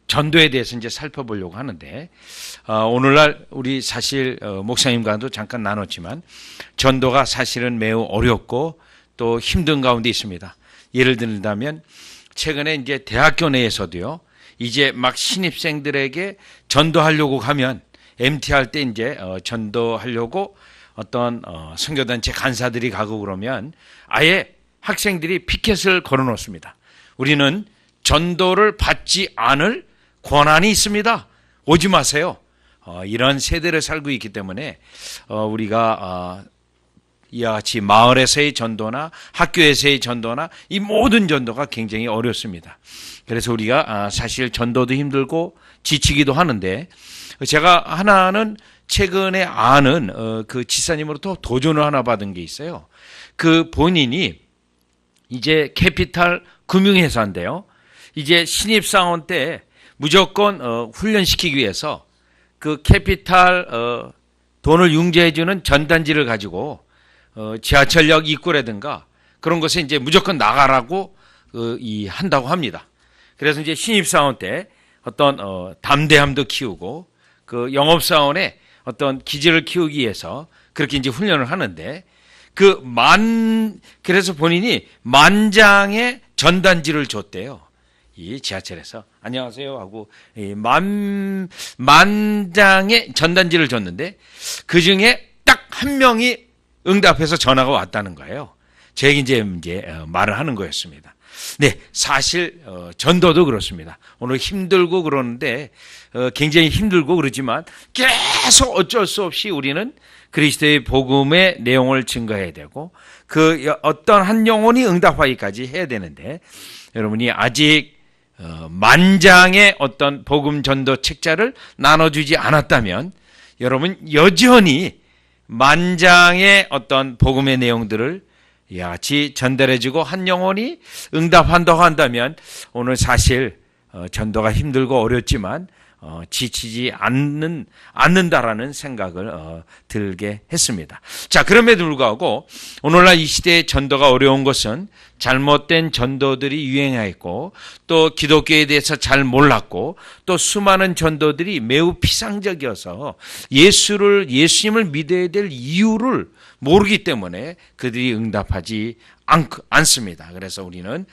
전도에 대해서 이제 살펴보려고 하는데, 오늘날 우리 사실 목사님과도 잠깐 나눴지만 전도가 사실은 매우 어렵고 또 힘든 가운데 있습니다. 예를 들자면 최근에 이제 대학교 내에서도요, 이제 막 신입생들에게 전도하려고 가면 MT 할 때 이제 전도하려고 어떤 선교단체 간사들이 가고 그러면 아예 학생들이 피켓을 걸어 놓습니다. 우리는 전도를 받지 않을 권한이 있습니다. 오지 마세요. 이런 세대를 살고 있기 때문에 우리가 이와 같이 마을에서의 전도나 학교에서의 전도나 이 모든 전도가 굉장히 어렵습니다. 그래서 우리가 사실 전도도 힘들고 지치기도 하는데, 제가 하나는 최근에 아는 그 지사님으로부터 도전을 하나 받은 게 있어요. 그 본인이 이제 캐피탈 금융회사인데요, 이제 신입사원 때 무조건 훈련시키기 위해서 그 캐피탈 돈을 융자해주는 전단지를 가지고 지하철역 입구라든가 그런 곳에 이제 무조건 나가라고 한다고 합니다. 그래서 이제 신입사원 때 어떤 담대함도 키우고 그 영업사원의 어떤 기질을 키우기 위해서 그렇게 이제 훈련을 하는데, 그래서 본인이 10,000장의 전단지를 줬대요. 이 지하철에서 안녕하세요 하고 10,000장의 전단지를 줬는데 그 중에 딱 한 명이 응답해서 전화가 왔다는 거예요. 제가 이제 말을 하는 거였습니다. 네, 사실 전도도 그렇습니다. 오늘 힘들고 그러는데 굉장히 힘들고 그러지만 계속 어쩔 수 없이 우리는 그리스도의 복음의 내용을 증거해야 되고 그 어떤 한 영혼이 응답하기까지 해야 되는데, 여러분이 아직 10,000장의 어떤 복음 전도 책자를 나눠주지 않았다면 여러분 여전히 10,000장의 어떤 복음의 내용들을 같이 전달해주고 한 영혼이 응답한다고 한다면 오늘 사실 전도가 힘들고 어렵지만 지치지 않는다라는 생각을 들게 했습니다. 자, 그럼에도 불구하고 오늘날 이 시대의 전도가 어려운 것은 잘못된 전도들이 유행하였고 또 기독교에 대해서 잘 몰랐고 또 수많은 전도들이 매우 피상적이어서 예수님을 믿어야 될 이유를 모르기 때문에 그들이 응답하지 않습니다. 그래서 우리는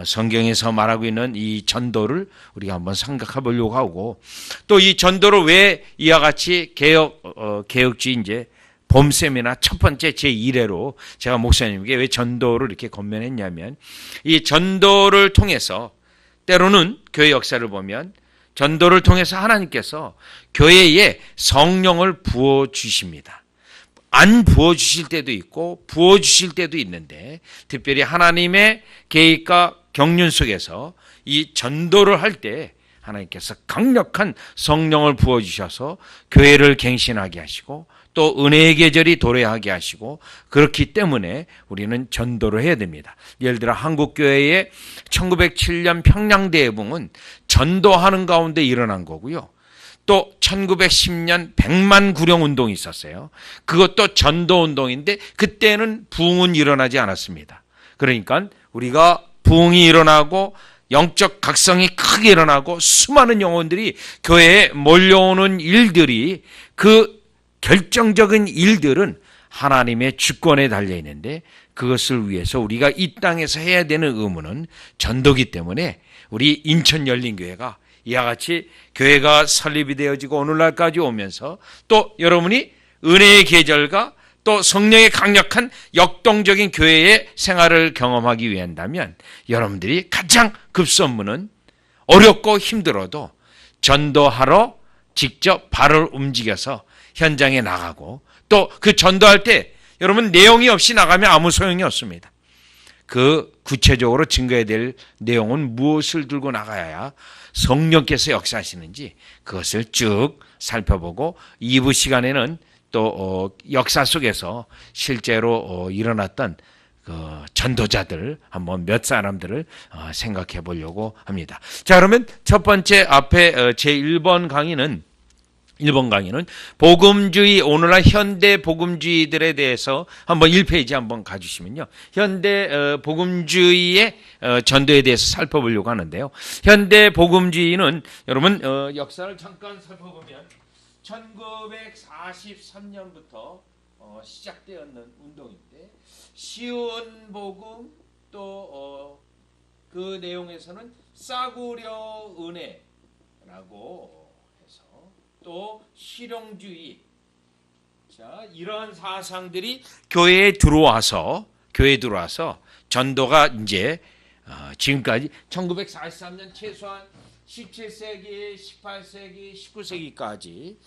성경에서 말하고 있는 이 전도를 우리가 한번 생각해 보려고 하고, 또 이 전도를 왜 이와 같이 개혁주의 이제 봄세미나 첫 번째 제1회로 제가 목사님에게 왜 전도를 이렇게 권면했냐면, 이 전도를 통해서 때로는 교회 역사를 보면 전도를 통해서 하나님께서 교회에 성령을 부어주십니다. 안 부어주실 때도 있고 부어주실 때도 있는데, 특별히 하나님의 계획과 경륜 속에서 이 전도를 할 때 하나님께서 강력한 성령을 부어주셔서 교회를 갱신하게 하시고 또 은혜의 계절이 도래하게 하시고, 그렇기 때문에 우리는 전도를 해야 됩니다. 예를 들어 한국교회의 1907년 평양대회봉은 전도하는 가운데 일어난 거고요. 또 1910년 백만 구령 운동이 있었어요. 그것도 전도 운동인데 그때는 부흥은 일어나지 않았습니다. 그러니까 우리가 부흥이 일어나고 영적 각성이 크게 일어나고 수많은 영혼들이 교회에 몰려오는 일들이, 그 결정적인 일들은 하나님의 주권에 달려 있는데 그것을 위해서 우리가 이 땅에서 해야 되는 의무는 전도기 때문에 우리 인천 열린교회가 이와 같이 교회가 설립이 되어지고 오늘날까지 오면서 또 여러분이 은혜의 계절과 또 성령의 강력한 역동적인 교회의 생활을 경험하기 위한다면 여러분들이 가장 급선무는 어렵고 힘들어도 전도하러 직접 발을 움직여서 현장에 나가고, 또 그 전도할 때 여러분 내용이 없이 나가면 아무 소용이 없습니다. 그 구체적으로 증거해야 될 내용은 무엇을 들고 나가야 성령께서 역사하시는지 그것을 쭉 살펴보고, 2부 시간에는 또 역사 속에서 실제로 일어났던 그 전도자들 한번 몇 사람들을 생각해 보려고 합니다. 자, 그러면 첫 번째 앞에 제1번 강의는 1번 강의는 복음주의, 오늘날 현대 복음주의들에 대해서 한번 1페이지 한번 가주시면요. 현대 복음주의의 전도에 대해서 살펴보려고 하는데요. 현대 복음주의는 여러분 역사를 잠깐 살펴보면 1943년부터 시작되었는 운동인데, 쉬운 복음, 또 그 내용에서는 싸구려 은혜라고 또 실용주의, 자 이러한 사상들이 교회에 들어와서 전도가 이제 지금까지 1943년 최소한 17세기, 18세기, 19세기까지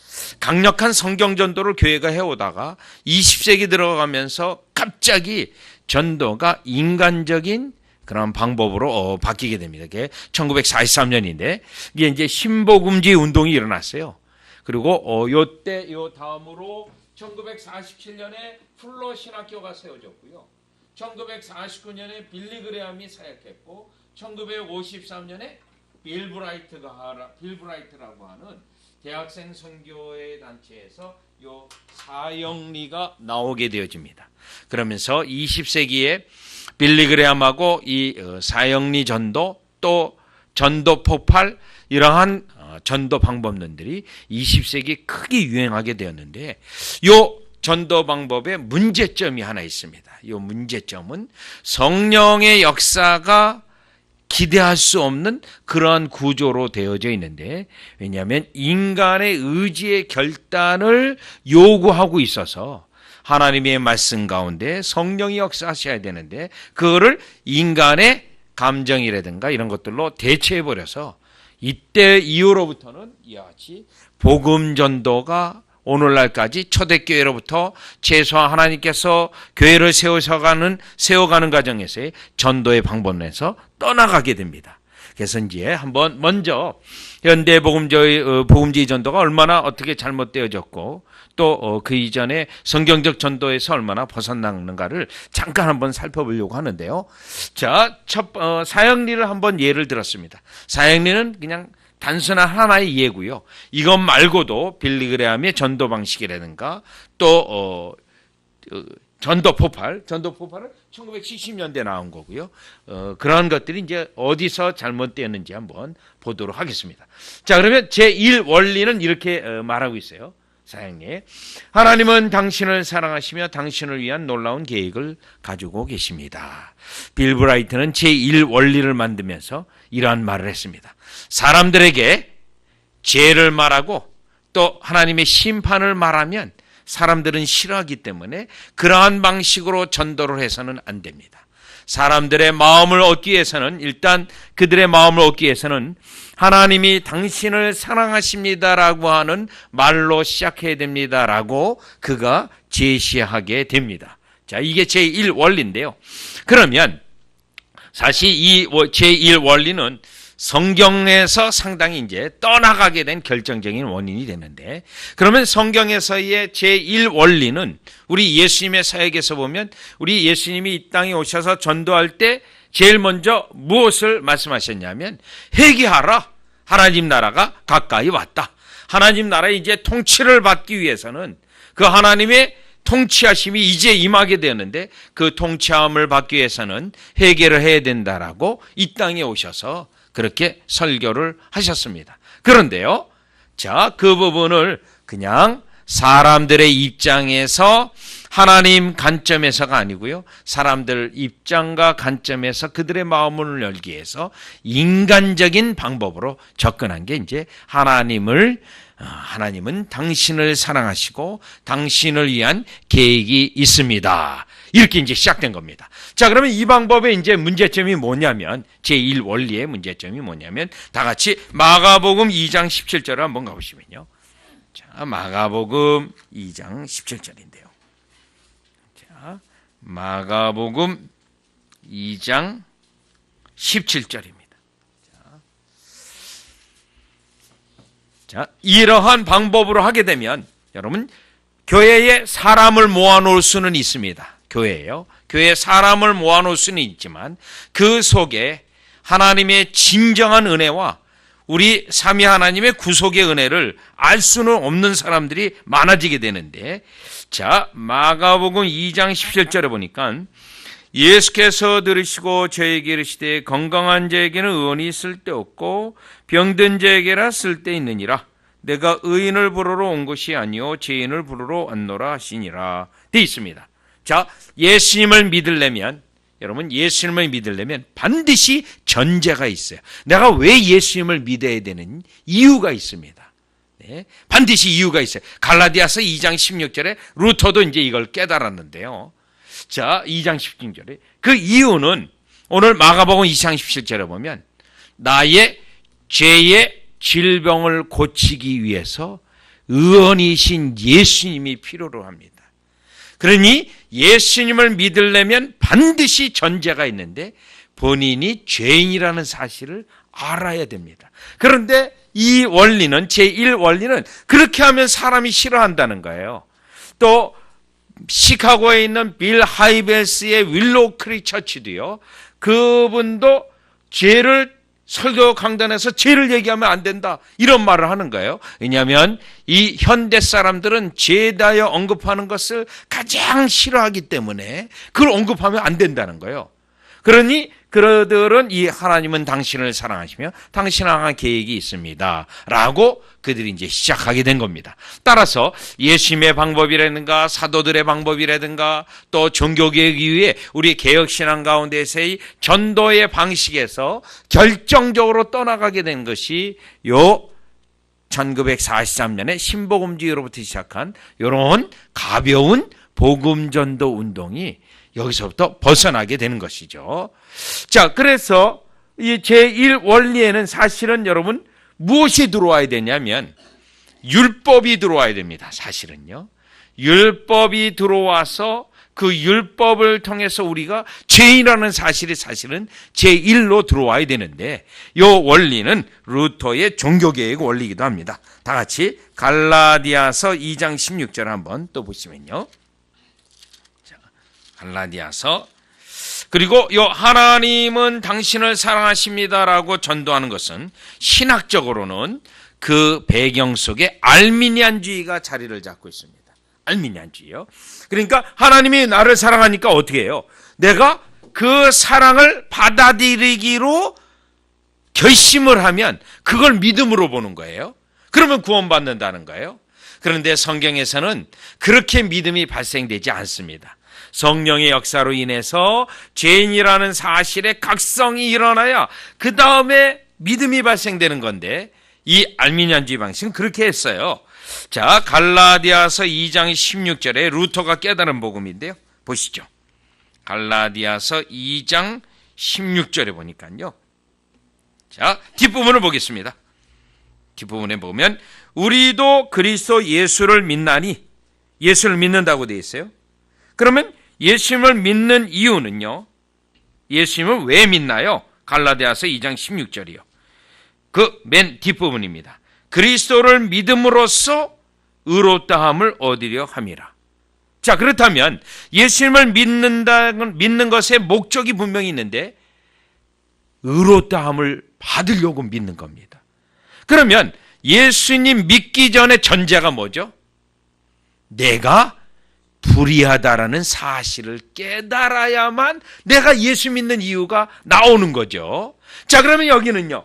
강력한 성경 전도를 교회가 해오다가 20세기 들어가면서 갑자기 전도가 인간적인 그런 방법으로 바뀌게 됩니다. 그게 1943년인데 이게 이제 신복음주의 운동이 일어났어요. 그리고 요 다음으로 1947년에 풀러 신학교가 세워졌고요. 1949년에 빌리 그레함이 사역했고, 1953년에 빌브라이트라고 하는 대학생 선교회 단체에서 요 사형리가 나오게 되어집니다. 그러면서 20세기에 빌리 그레함하고 이 사형리 전도, 또 전도 폭발, 이러한 전도 방법론들이 20세기 크게 유행하게 되었는데, 요 전도 방법에 문제점이 하나 있습니다. 요 문제점은 성령의 역사가 기대할 수 없는 그러한 구조로 되어져 있는데, 왜냐하면 인간의 의지의 결단을 요구하고 있어서 하나님의 말씀 가운데 성령이 역사하셔야 되는데, 그거를 인간의 감정이라든가 이런 것들로 대체해버려서 이때 이후로부터는 이와 같이 복음 전도가 오늘날까지 초대교회로부터 최소한 하나님께서 교회를 세워가는 과정에서의 전도의 방법론에서 떠나가게 됩니다. 그래서 이제 한번 먼저 현대 복음주의 전도가 얼마나 어떻게 잘못되어졌고, 또 그 이전에 성경적 전도에서 얼마나 벗어나는가를 잠깐 한번 살펴보려고 하는데요. 자, 사형리를 한번 예를 들었습니다. 사형리는 그냥 단순한 하나의 예고요. 이것 말고도 빌리 그레함의 전도 방식이라든가, 또 전도 폭발은 1970년대 나온 거고요. 그러한 것들이 이제 어디서 잘못되었는지 한번 보도록 하겠습니다. 자, 그러면 제1 원리는 이렇게 말하고 있어요. 사형리, 하나님은 당신을 사랑하시며 당신을 위한 놀라운 계획을 가지고 계십니다. 빌 브라이트는 제1 원리를 만들면서 이러한 말을 했습니다. 사람들에게 죄를 말하고 또 하나님의 심판을 말하면 사람들은 싫어하기 때문에 그러한 방식으로 전도를 해서는 안 됩니다. 사람들의 마음을 얻기 위해서는, 일단 그들의 마음을 얻기 위해서는 하나님이 당신을 사랑하십니다라고 하는 말로 시작해야 됩니다라고 그가 제시하게 됩니다. 자, 이게 제1 원리인데요. 그러면 사실 이 제1 원리는 성경에서 상당히 이제 떠나가게 된 결정적인 원인이 되는데, 그러면 성경에서의 제1 원리는 우리 예수님의 사역에서 보면, 우리 예수님이 이 땅에 오셔서 전도할 때 제일 먼저 무엇을 말씀하셨냐면, 회개하라, 하나님 나라가 가까이 왔다. 하나님 나라의 이제 통치를 받기 위해서는 그 하나님의 통치하심이 이제 임하게 되었는데, 그 통치함을 받기 위해서는 회개를 해야 된다라고 이 땅에 오셔서 그렇게 설교를 하셨습니다. 그런데요, 자, 그 부분을 그냥 사람들의 입장에서, 하나님 관점에서가 아니고요, 사람들 입장과 관점에서 그들의 마음을 열기 위해서 인간적인 방법으로 접근한 게 이제 하나님은 당신을 사랑하시고 당신을 위한 계획이 있습니다, 이렇게 이제 시작된 겁니다. 자, 그러면 이 방법의 이제 문제점이 뭐냐면, 제1 원리의 문제점이 뭐냐면, 다 같이 마가복음 2장 17절을 한번 가보시면요. 자, 마가복음 2장 17절인데요. 자, 마가복음 2장 17절입니다. 자, 이러한 방법으로 하게 되면 여러분, 교회에 사람을 모아놓을 수는 있습니다. 교회에 사람을 모아놓을 수는 있지만 그 속에 하나님의 진정한 은혜와 우리 삼위 하나님의 구속의 은혜를 알 수는 없는 사람들이 많아지게 되는데, 자, 마가복음 2장 17절에 보니까 예수께서 들으시고 저에게 이르시되 건강한 자에게는 의원이 쓸데없고 병든 자에게라 쓸데있느니라. 내가 의인을 부르러 온 것이 아니요 죄인을 부르러 왔노라 하시니라 되어 있습니다. 자, 예수님을 믿으려면, 여러분, 예수님을 믿으려면 반드시 전제가 있어요. 내가 왜 예수님을 믿어야 되는 이유가 있습니다. 네, 반드시 이유가 있어요. 갈라디아서 2장 16절에 루터도 이제 이걸 깨달았는데요. 자, 2장 16절에 그 이유는 오늘 마가복음 2장 17절에 보면 나의 죄의 질병을 고치기 위해서 의원이신 예수님이 필요로 합니다. 그러니 예수님을 믿으려면 반드시 전제가 있는데 본인이 죄인이라는 사실을 알아야 됩니다. 그런데 이 원리는, 제1원리는 그렇게 하면 사람이 싫어한다는 거예요. 또 시카고에 있는 빌 하이벨스의 윌로우 크릭 처치도요, 그분도 죄를 설교 강단에서 죄를 얘기하면 안 된다 이런 말을 하는 거예요. 왜냐하면 이 현대 사람들은 죄에 대하여 언급하는 것을 가장 싫어하기 때문에 그걸 언급하면 안 된다는 거예요. 그러니 그들은 이 하나님은 당신을 사랑하시며 당신을 향한 계획이 있습니다 라고 그들이 이제 시작하게 된 겁니다. 따라서 예수님의 방법이라든가 사도들의 방법이라든가 또 종교개혁 이후에 우리 개혁신앙 가운데서의 전도의 방식에서 결정적으로 떠나가게 된 것이 요 1943년에 신복음주의로부터 시작한 이런 가벼운 복음전도 운동이 여기서부터 벗어나게 되는 것이죠. 자, 그래서 이 제1원리에는 사실은 여러분 무엇이 들어와야 되냐면 율법이 들어와야 됩니다. 사실은요. 율법이 들어와서 그 율법을 통해서 우리가 죄인이라는 사실이 사실은 제1로 들어와야 되는데 이 원리는 루터의 종교개혁 원리이기도 합니다. 다 같이 갈라디아서 2장 16절 한번 또 보시면요. 갈라디아서, 그리고 요 하나님은 당신을 사랑하십니다라고 전도하는 것은 신학적으로는 그 배경 속에 알미니안주의가 자리를 잡고 있습니다. 알미니안주의요. 그러니까 하나님이 나를 사랑하니까 어떻게 해요? 내가 그 사랑을 받아들이기로 결심을 하면 그걸 믿음으로 보는 거예요. 그러면 구원받는다는 거예요. 그런데 성경에서는 그렇게 믿음이 발생되지 않습니다. 성령의 역사로 인해서 죄인이라는 사실의 각성이 일어나야 그 다음에 믿음이 발생되는 건데 이 알미니안주의 방식은 그렇게 했어요. 자, 갈라디아서 2장 16절에 루터가 깨달은 복음인데요. 보시죠. 갈라디아서 2장 16절에 보니까요. 자, 뒷부분을 보겠습니다. 뒷부분에 보면 우리도 그리스도 예수를 믿나니, 예수를 믿는다고 되어 있어요. 그러면 예수님을 믿는 이유는요, 예수님을 왜 믿나요? 갈라디아서 2장 16절이요. 그 맨 뒷부분입니다. 그리스도를 믿음으로써 의롭다함을 얻으려 함이라. 자, 그렇다면 예수님을 믿는 것의 목적이 분명히 있는데 의롭다함을 받으려고 믿는 겁니다. 그러면 예수님 믿기 전에 전제가 뭐죠? 내가 불의하다라는 사실을 깨달아야만 내가 예수 믿는 이유가 나오는 거죠. 자, 그러면 여기는요.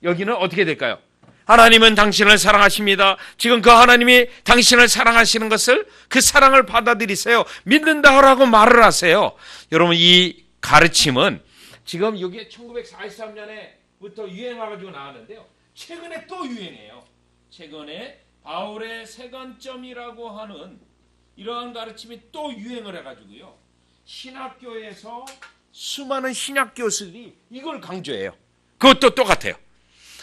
여기는 어떻게 될까요? 하나님은 당신을 사랑하십니다. 지금 그 하나님이 당신을 사랑하시는 것을, 그 사랑을 받아들이세요. 믿는다라고 말을 하세요. 여러분, 이 가르침은 지금 이게 1943년에부터 유행해가지고 나왔는데요. 최근에 또 유행해요. 최근에 바울의 세관점이라고 하는 이러한 가르침이 또 유행을 해가지고요. 신학교에서 수많은 신학 교수들이 이걸 강조해요. 그것도 똑같아요.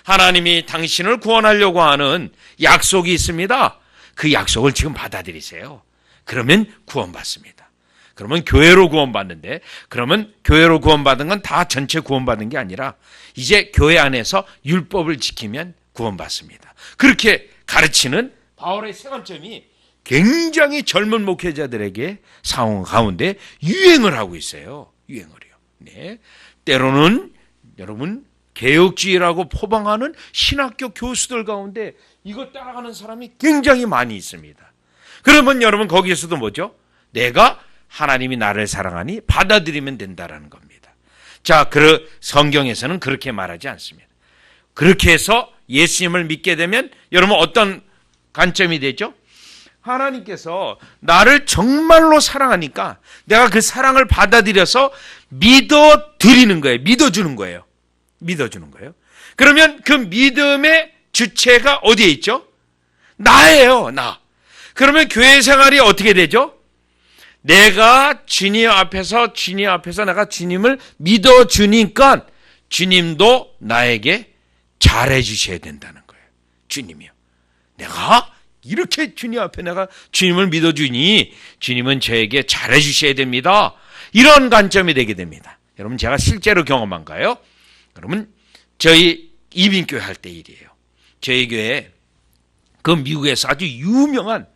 하나님이 당신을 구원하려고 하는 약속이 있습니다. 그 약속을 지금 받아들이세요. 그러면 구원받습니다. 그러면 교회로 구원받는데, 그러면 교회로 구원받은 건 다 전체 구원받은 게 아니라 이제 교회 안에서 율법을 지키면 구원받습니다. 그렇게 가르치는 바울의 세관점이 굉장히 젊은 목회자들에게 상황 가운데 유행을 하고 있어요. 유행을요. 네. 때로는 여러분 개혁주의라고 포방하는 신학교 교수들 가운데 이거 따라가는 사람이 굉장히 많이 있습니다. 그러면 여러분 거기에서도 뭐죠? 내가 하나님이 나를 사랑하니 받아들이면 된다라는 겁니다. 자, 성경에서는 그렇게 말하지 않습니다. 그렇게 해서 예수님을 믿게 되면 여러분 어떤 관점이 되죠? 하나님께서 나를 정말로 사랑하니까 내가 그 사랑을 받아들여서 믿어드리는 거예요. 믿어주는 거예요. 믿어주는 거예요. 그러면 그 믿음의 주체가 어디에 있죠? 나예요, 나. 그러면 교회 생활이 어떻게 되죠? 내가 주님 앞에서 내가 주님을 믿어주니까 주님도 나에게 잘해 주셔야 된다는 거예요. 주님이요. 내가 이렇게 주님 앞에 내가 주님을 믿어주니 주님은 저에게 잘해 주셔야 됩니다. 이런 관점이 되게 됩니다. 여러분 제가 실제로 경험한 거예요. 그러면 저희 이민교회 할 때 일이에요. 저희 교회에 그 미국에서 아주 유명한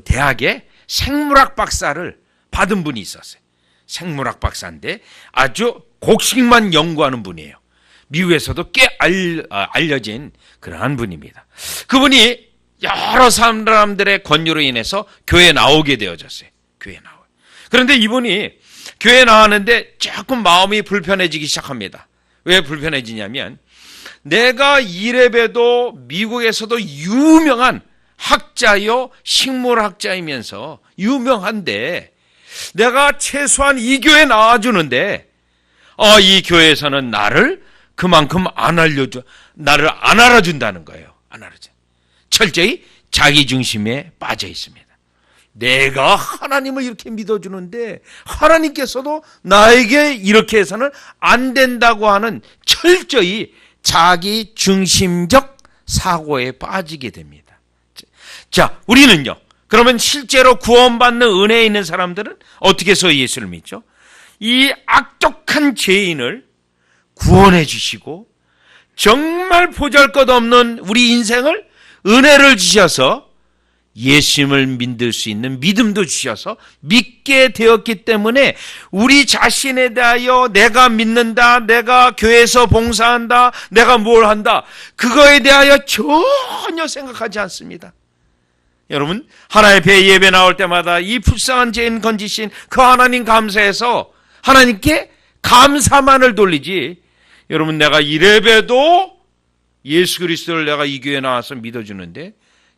대학의 생물학 박사를 받은 분이 있었어요. 생물학 박사인데 아주 곡식만 연구하는 분이에요. 미국에서도 꽤 알려진 그러한 분입니다. 그분이 여러 사람들의 권유로 인해서 교회에 나오게 되어졌어요. 교회에 나와요. 그런데 이분이 교회에 나왔는데 조금 마음이 불편해지기 시작합니다. 왜 불편해지냐면 내가 이래봬도 미국에서도 유명한 학자요 식물학자이면서 유명한데 내가 최소한 이 교회에 나와주는데 이 교회에서는 나를 그만큼 나를 안 알아준다는 거예요. 안 알아줘. 철저히 자기 중심에 빠져 있습니다. 내가 하나님을 이렇게 믿어주는데 하나님께서도 나에게 이렇게 해서는 안 된다고 하는 철저히 자기 중심적 사고에 빠지게 됩니다. 자, 우리는요. 그러면 실제로 구원받는 은혜에 있는 사람들은 어떻게 해서 예수를 믿죠? 이 악독한 죄인을 구원해 주시고 정말 보잘것없는 우리 인생을 은혜를 주셔서 예수님을 믿을 수 있는 믿음도 주셔서 믿게 되었기 때문에 우리 자신에 대하여 내가 믿는다, 내가 교회에서 봉사한다, 내가 뭘 한다, 그거에 대하여 전혀 생각하지 않습니다. 여러분, 하나님 배 예배 나올 때마다 이 불쌍한 죄인 건지신 그 하나님 감사해서 하나님께 감사만을 돌리지, 여러분 내가 이래봬도 예수 그리스도를 내가 이 교회에 나와서 믿어주는데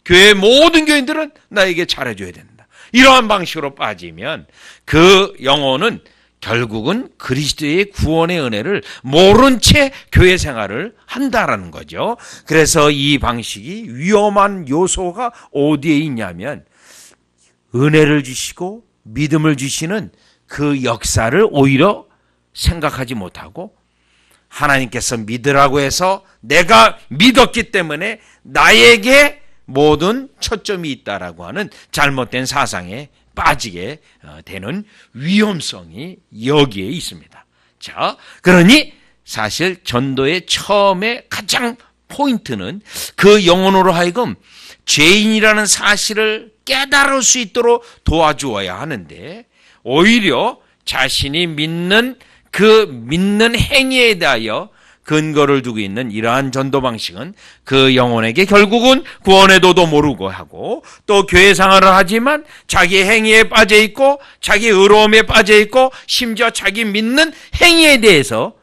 교회의 모든 교인들은 나에게 잘해줘야 된다. 이러한 방식으로 빠지면 그 영혼은 결국은 그리스도의 구원의 은혜를 모른 채 교회 생활을 한다라는 거죠. 그래서 이 방식이 위험한 요소가 어디에 있냐면 은혜를 주시고 믿음을 주시는 그 역사를 오히려 생각하지 못하고 하나님께서 믿으라고 해서 내가 믿었기 때문에 나에게 모든 초점이 있다라고 하는 잘못된 사상에 빠지게 되는 위험성이 여기에 있습니다. 자, 그러니 사실 전도의 처음에 가장 포인트는 그 영혼으로 하여금 죄인이라는 사실을 깨달을 수 있도록 도와주어야 하는데 오히려 자신이 믿는 행위에 대하여 근거를 두고 있는 이러한 전도 방식은 그 영혼에게 결국은 구원의 도도 모르고 하고 또 교회 생활을 하지만 자기 행위에 빠져 있고 자기 의로움에 빠져 있고 심지어 자기 믿는 행위에 대해서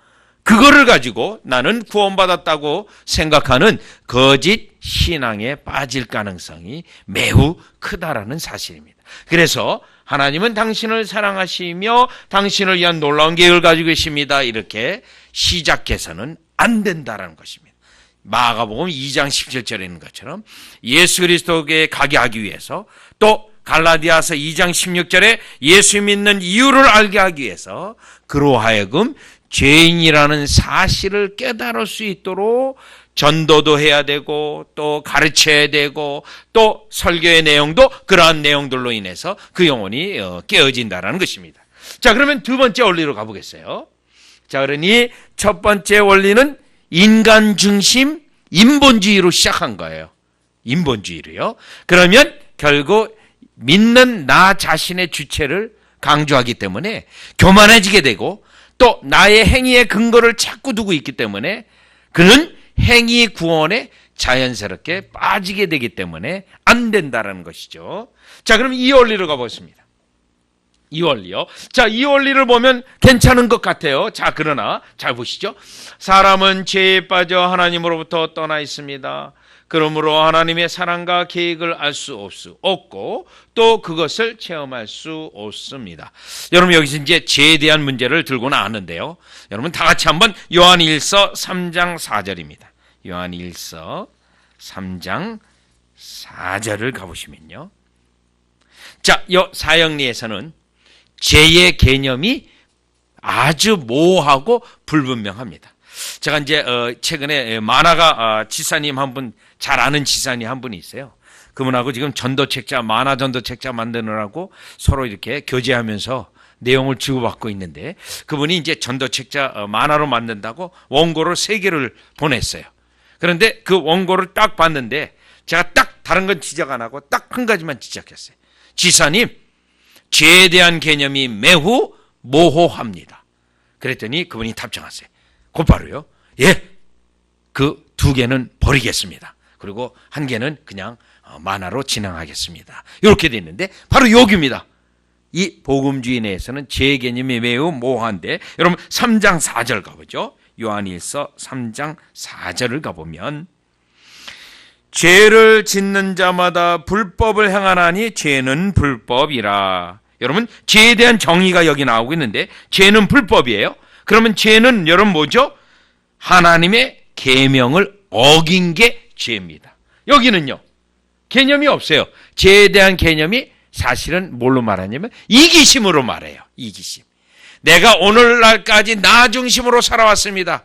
그거를 가지고 나는 구원받았다고 생각하는 거짓 신앙에 빠질 가능성이 매우 크다라는 사실입니다. 그래서 하나님은 당신을 사랑하시며 당신을 위한 놀라운 계획을 가지고 계십니다. 이렇게 시작해서는 안 된다라는 것입니다. 마가복음 2장 17절에 있는 것처럼 예수 그리스도에게 가게 하기 위해서 또 갈라디아서 2장 16절에 예수 믿는 이유를 알게 하기 위해서 그로 하여금 죄인이라는 사실을 깨달을 수 있도록 전도도 해야 되고 또 가르쳐야 되고 또 설교의 내용도 그러한 내용들로 인해서 그 영혼이 깨어진다라는 것입니다. 자, 그러면 두 번째 원리로 가보겠어요. 자, 그러니 첫 번째 원리는 인간 중심 인본주의로 시작한 거예요. 인본주의로요. 그러면 결국 믿는 나 자신의 주체를 강조하기 때문에 교만해지게 되고 또 나의 행위의 근거를 자꾸 두고 있기 때문에 그는 행위 구원에 자연스럽게 빠지게 되기 때문에 안 된다라는 것이죠. 자, 그럼 이 원리를 가보겠습니다. 이 원리요. 자, 이 원리를 보면 괜찮은 것 같아요. 자, 그러나 잘 보시죠. 사람은 죄에 빠져 하나님으로부터 떠나 있습니다. 그러므로 하나님의 사랑과 계획을 알 수 없고 또 그것을 체험할 수 없습니다. 여러분, 여기서 이제 죄에 대한 문제를 들고 나왔는데요. 여러분 다 같이 한번 요한일서 3장 4절입니다. 요한일서 3장 4절을 가보시면요. 자, 이 사형리에서는 죄의 개념이 아주 모호하고 불분명합니다. 제가 이제 최근에 만화가 지사님 한 분, 잘 아는 지사님 한 분이 있어요. 그분하고 지금 전도책자, 만화 전도책자 만드느라고 서로 이렇게 교제하면서 내용을 주고받고 있는데, 그분이 이제 전도책자 만화로 만든다고 원고를 3개를 보냈어요. 그런데 그 원고를 딱 봤는데 제가 딱 다른 건 지적 안 하고 딱 한 가지만 지적했어요. 지사님, 죄에 대한 개념이 매우 모호합니다. 그랬더니 그분이 답장하세요. 곧바로요. 예, 그 2개는 버리겠습니다. 그리고 1개는 그냥 만화로 진행하겠습니다. 이렇게 돼 있는데 바로 여기입니다. 이 복음주의 내에서는 죄 개념이 매우 모호한데, 여러분 3장 4절 가보죠. 요한일서 3장 4절을 가보면, 죄를 짓는 자마다 불법을 행하나니 죄는 불법이라. 여러분, 죄에 대한 정의가 여기 나오고 있는데, 죄는 불법이에요. 그러면 죄는 여러분 뭐죠? 하나님의 계명을 어긴 게 죄입니다. 여기는요, 개념이 없어요. 죄에 대한 개념이 사실은 뭘로 말하냐면 이기심으로 말해요. 이기심. 내가 오늘날까지 나 중심으로 살아왔습니다.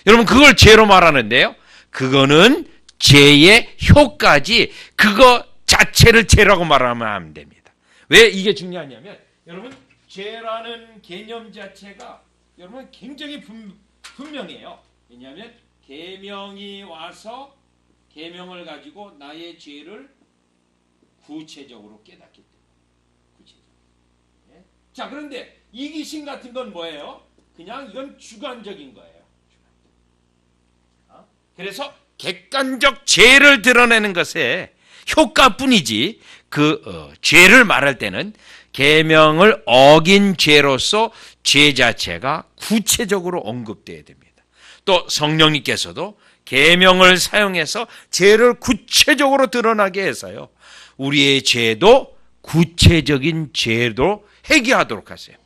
여러분, 그걸 죄로 말하는데요, 그거는 죄의 효과지 그거 자체를 죄라고 말하면 안 됩니다. 왜 이게 중요하냐면, 여러분, 죄라는 개념 자체가 여러분 굉장히 분명해요. 왜냐하면 계명이 와서 계명을 가지고 나의 죄를 구체적으로 깨닫기 때문에. 구체적으로. 네? 자, 그런데 이기심 같은 건 뭐예요? 그냥 이건 주관적인 거예요. 그래서 객관적 죄를 드러내는 것에 효과뿐이지, 죄를 말할 때는 계명을 어긴 죄로서 죄 자체가 구체적으로 언급되어야 됩니다. 또 성령님께서도 계명을 사용해서 죄를 구체적으로 드러나게 해서요, 우리의 죄도 구체적인 죄로 회개하도록 하세요.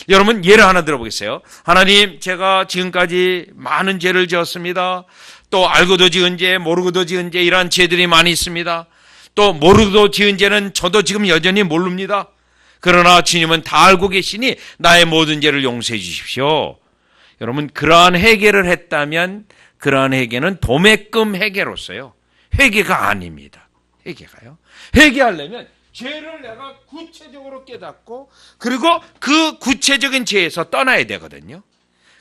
여러분, 예를 하나 들어보겠어요. 하나님, 제가 지금까지 많은 죄를 지었습니다. 또 알고도 지은 죄, 모르고도 지은 죄, 이러한 죄들이 많이 있습니다. 또 모르고도 지은 죄는 저도 지금 여전히 모릅니다. 그러나 주님은 다 알고 계시니 나의 모든 죄를 용서해 주십시오. 여러분, 그러한 회개를 했다면 그러한 회개는 도매금 회개로서요, 회개가 아닙니다. 회개가요. 회개하려면 죄를 내가 구체적으로 깨닫고 그리고 그 구체적인 죄에서 떠나야 되거든요.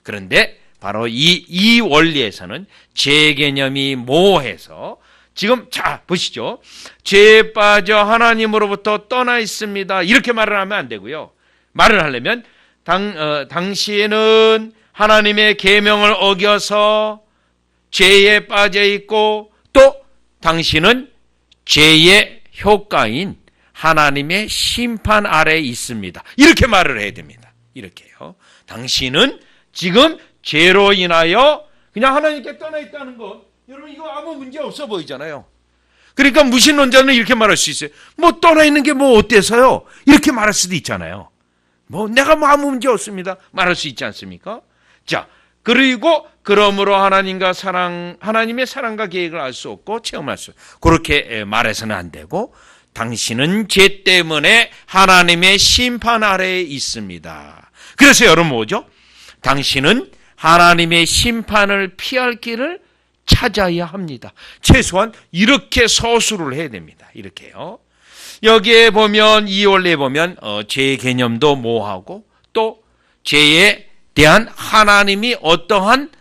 그런데 바로 이 원리에서는 죄 개념이 모호해서, 지금 자 보시죠. 죄에 빠져 하나님으로부터 떠나 있습니다, 이렇게 말을 하면 안 되고요. 말을 하려면 당시에는 하나님의 계명을 어겨서 죄에 빠져 있고, 또 당신은 죄의 효과인 하나님의 심판 아래에 있습니다, 이렇게 말을 해야 됩니다. 이렇게요. 당신은 지금 죄로 인하여 그냥 하나님께 떠나 있다는 것, 여러분 이거 아무 문제 없어 보이잖아요. 그러니까 무신론자는 이렇게 말할 수 있어요. 뭐 떠나 있는 게 뭐 어때서요? 이렇게 말할 수도 있잖아요. 뭐 내가 뭐 아무 문제 없습니다, 말할 수 있지 않습니까? 자, 그리고 그러므로 하나님의 사랑과 계획을 알 수 없고 체험할 수, 그렇게 말해서는 안 되고, 당신은 죄 때문에 하나님의 심판 아래에 있습니다. 그래서 여러분 뭐죠? 당신은 하나님의 심판을 피할 길을 찾아야 합니다. 최소한 이렇게 서술을 해야 됩니다. 이렇게요. 여기에 보면, 이 원리에 보면 죄의 개념도 모호하고, 또 죄에 대한 하나님이 어떠한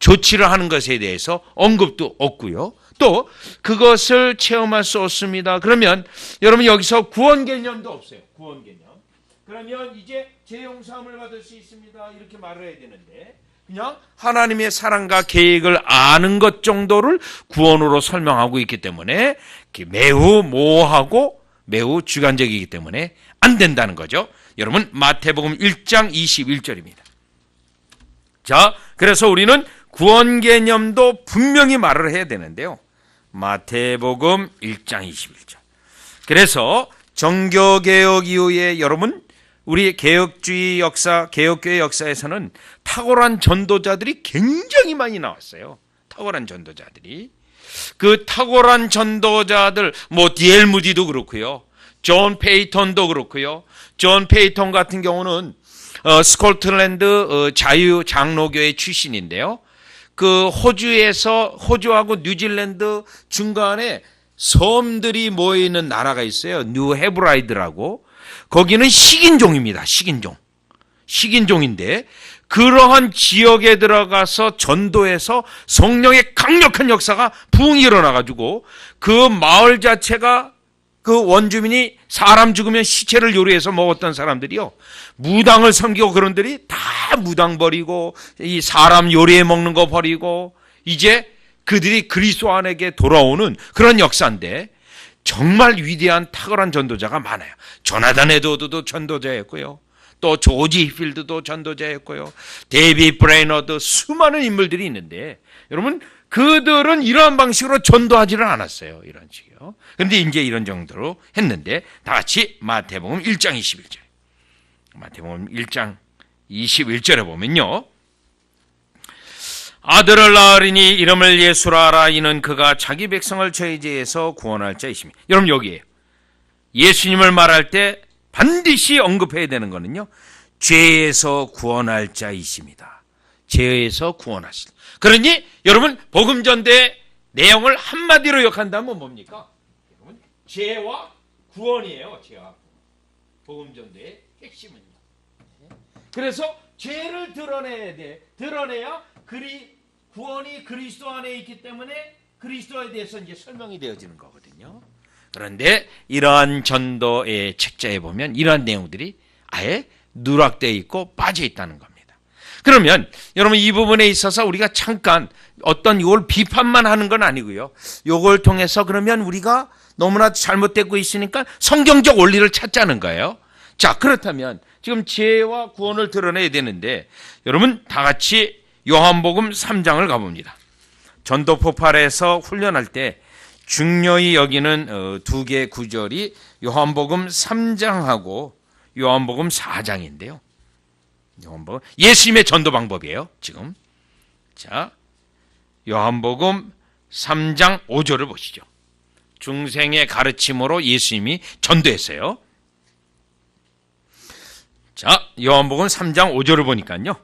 조치를 하는 것에 대해서 언급도 없고요. 또 그것을 체험할 수 없습니다. 그러면 여러분 여기서 구원 개념도 없어요. 구원 개념. 그러면 이제 죄 용서함을 받을 수 있습니다. 이렇게 말을 해야 되는데 그냥 하나님의 사랑과 계획을 아는 것 정도를 구원으로 설명하고 있기 때문에 매우 모호하고 매우 주관적이기 때문에 안 된다는 거죠. 여러분 마태복음 1장 21절입니다. 자, 그래서 우리는 구원 개념도 분명히 말을 해야 되는데요. 마태복음 1장 21절. 그래서 정교개혁 이후에 여러분 우리 개혁주의 역사, 개혁교회 역사에서는 탁월한 전도자들이 굉장히 많이 나왔어요. 탁월한 전도자들이. 그 탁월한 전도자들, D.L. 무디도 그렇고요. 존 페이턴도 그렇고요. 존 페이턴 같은 경우는 스코틀랜드 자유 장로교회 출신인데요. 그 호주하고 뉴질랜드 중간에 섬들이 모여있는 나라가 있어요. 뉴 헤브라이드라고. 거기는 식인종입니다. 식인종인데 그러한 지역에 들어가서 전도해서 성령의 강력한 역사가 부흥이 일어나가지고 그 마을 자체가 그 원주민이 사람 죽으면 시체를 요리해서 먹었던 사람들이요. 무당을 섬기고 그런들이 다 무당 버리고 이 사람 요리해 먹는 거 버리고 이제 그들이 그리스도 안에게 돌아오는 그런 역사인데 정말 위대한 탁월한 전도자가 많아요. 조나단 에드워드도 전도자였고요. 또 조지 히필드도 전도자였고요. 데이비 브레이너드 수많은 인물들이 있는데 여러분 그들은 이러한 방식으로 전도하지는 않았어요. 이런 식이요. 그런데 이제 이런 정도로 했는데 다 같이 마태복음 1장 21절. 마태복음 1장 21절에 보면요. 아들을 낳으리니 이름을 예수라 하라. 이는 그가 자기 백성을 죄의 죄에서 구원할 자이십니다. 여러분 여기에요. 예수님을 말할 때 반드시 언급해야 되는 거는요. 죄에서 구원할 자이십니다. 죄에서 구원하시다. 그러니 여러분 복음 전도의 내용을 한마디로 요약한다면 뭡니까? 여러분 죄와 구원이에요. 죄와 복음 전도의 핵심은요. 그래서 죄를 드러내야 돼. 드러내야 구원이 그리스도 안에 있기 때문에 그리스도에 대해서 이제 설명이 되어지는 거거든요. 그런데 이러한 전도의 책자에 보면 이러한 내용들이 아예 누락되어 있고 빠져 있다는 겁니다. 그러면 여러분 이 부분에 있어서 우리가 잠깐 어떤 이걸 비판만 하는 건 아니고요. 이걸 통해서 그러면 우리가 너무나 잘못되고 있으니까 성경적 원리를 찾자는 거예요. 자, 그렇다면 지금 죄와 구원을 드러내야 되는데 여러분 다 같이 요한복음 3장을 가봅니다. 전도 폭발에서 훈련할 때 중요히 여기는 두 개의 구절이 요한복음 3장하고 요한복음 4장인데요. 요한복음 예수님의 전도 방법이에요. 지금 자 요한복음 3장 5절을 보시죠. 중생의 가르침으로 예수님이 전도했어요. 자 요한복음 3장 5절을 보니까요.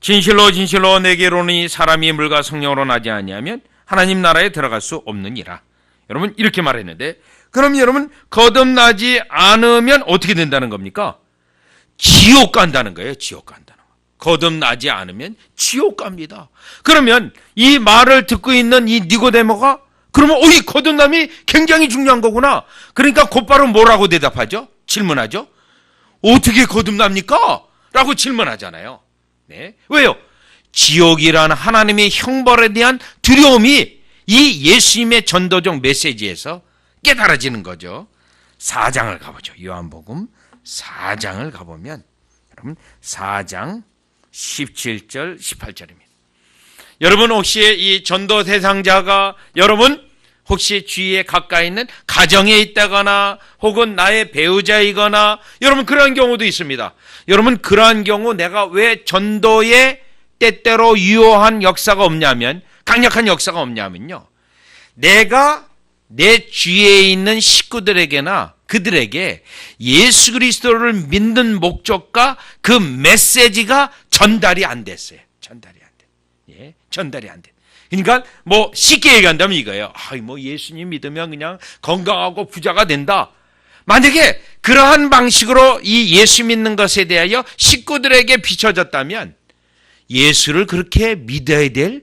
진실로 진실로 내게로니 사람이 물과 성령으로 나지 아니하면 하나님 나라에 들어갈 수 없느니라. 여러분 이렇게 말했는데 그럼 여러분 거듭나지 않으면 어떻게 된다는 겁니까? 지옥 간다는 거예요. 지옥 간다는 거. 거듭나지 않으면 지옥 갑니다. 그러면 이 말을 듣고 있는 이 니고데모가 그러면 이 거듭남이 굉장히 중요한 거구나. 그러니까 곧바로 뭐라고 대답하죠? 질문하죠. 어떻게 거듭납니까? 라고 질문하잖아요. 네. 왜요? 지옥이라는 하나님의 형벌에 대한 두려움이 이 예수님의 전도적 메시지에서 깨달아지는 거죠. 4장을 가보죠. 요한복음 4장을 가보면 여러분 4장 17절 18절입니다. 여러분 혹시 이 전도 대상자가 여러분 혹시 주위에 가까이 있는 가정에 있다거나 혹은 나의 배우자이거나 여러분 그러한 경우도 있습니다. 여러분 그러한 경우 내가 왜 전도에 때때로 유효한 역사가 없냐면 강력한 역사가 없냐면요. 내가 내 주위에 있는 식구들에게나 그들에게 예수 그리스도를 믿는 목적과 그 메시지가 전달이 안 됐어요. 전달이 안 돼. 예, 전달이 안 돼. 그러니까 쉽게 얘기한다면 이거예요. 예수님 믿으면 그냥 건강하고 부자가 된다. 만약에 그러한 방식으로 이 예수 믿는 것에 대하여 식구들에게 비춰졌다면 예수를 그렇게 믿어야 될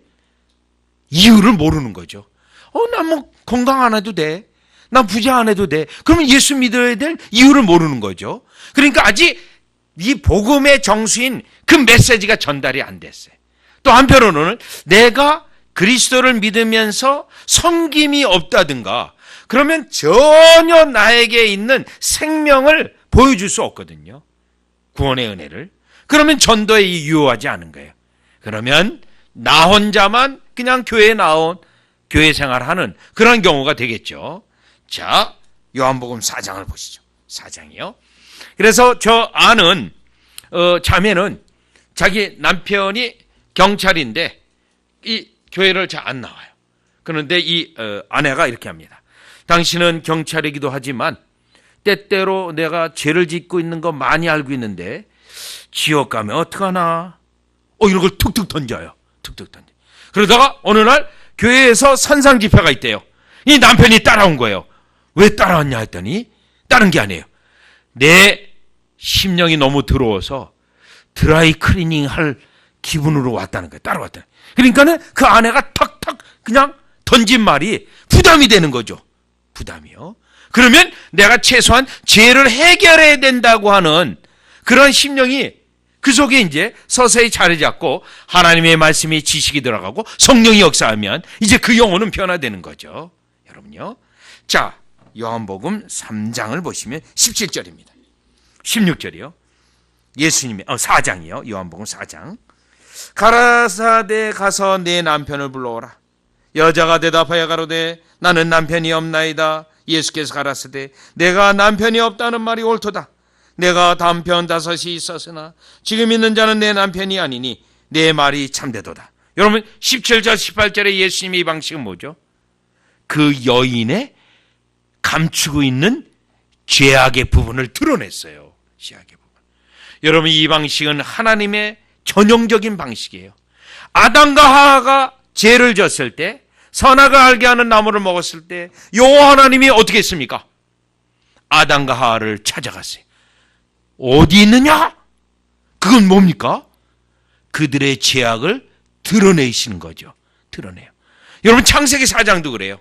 이유를 모르는 거죠. 나 건강 안 해도 돼. 난 부자 안 해도 돼. 그러면 예수 믿어야 될 이유를 모르는 거죠. 그러니까 아직 이 복음의 정수인 그 메시지가 전달이 안 됐어요. 또 한편으로는 내가 그리스도를 믿으면서 섬김이 없다든가 그러면 전혀 나에게 있는 생명을 보여줄 수 없거든요. 구원의 은혜를. 그러면 전도에 유효하지 않은 거예요. 그러면 나 혼자만 그냥 교회에 나온 교회 생활하는 그런 경우가 되겠죠. 자, 요한복음 4장을 보시죠. 4장이요. 그래서 저 아는 자매는 자기 남편이 경찰인데 이 교회를 잘 안 나와요. 그런데 이 아내가 이렇게 합니다. 당신은 경찰이기도 하지만 때때로 내가 죄를 짓고 있는 거 많이 알고 있는데 지옥 가면 어떡하나? 이런 걸 툭툭 던져요. 툭툭 던져. 그러다가 어느 날 교회에서 선상 집회가 있대요. 이 남편이 따라온 거예요. 왜 따라왔냐 했더니 다른 게 아니에요. 내 심령이 너무 더러워서 드라이 클리닝 할 기분으로 왔다는 거예요. 따라왔다는 거예요. 그러니까는 그 아내가 탁탁 그냥 던진 말이 부담이 되는 거죠. 부담이요. 그러면 내가 최소한 죄를 해결해야 된다고 하는 그런 심령이 그 속에 이제 서서히 자리 잡고 하나님의 말씀이 지식이 들어가고 성령이 역사하면 이제 그 영혼은 변화되는 거죠. 여러분요. 자, 요한복음 3장을 보시면 17절입니다. 16절이요. 예수님의 4장이요. 요한복음 4장. 가라사대 가서 내 남편을 불러오라. 여자가 대답하여 가로되 나는 남편이 없나이다. 예수께서 가라사대 내가 남편이 없다는 말이 옳도다. 내가 남편 5이 있었으나 지금 있는 자는 내 남편이 아니니 내 말이 참되도다. 여러분 17절 18절에 예수님의 이 방식은 뭐죠? 그 여인의 감추고 있는 죄악의 부분을 드러냈어요. 죄악의 부분. 여러분 이 방식은 하나님의 전형적인 방식이에요. 아담과 하와가 죄를 졌을 때 선악을 알게 하는 나무를 먹었을 때 여호와 하나님이 어떻게 했습니까? 아담과 하와를 찾아갔어요. 어디 있느냐? 그건 뭡니까? 그들의 죄악을 드러내시는 거죠. 드러내요. 여러분 창세기 4장도 그래요.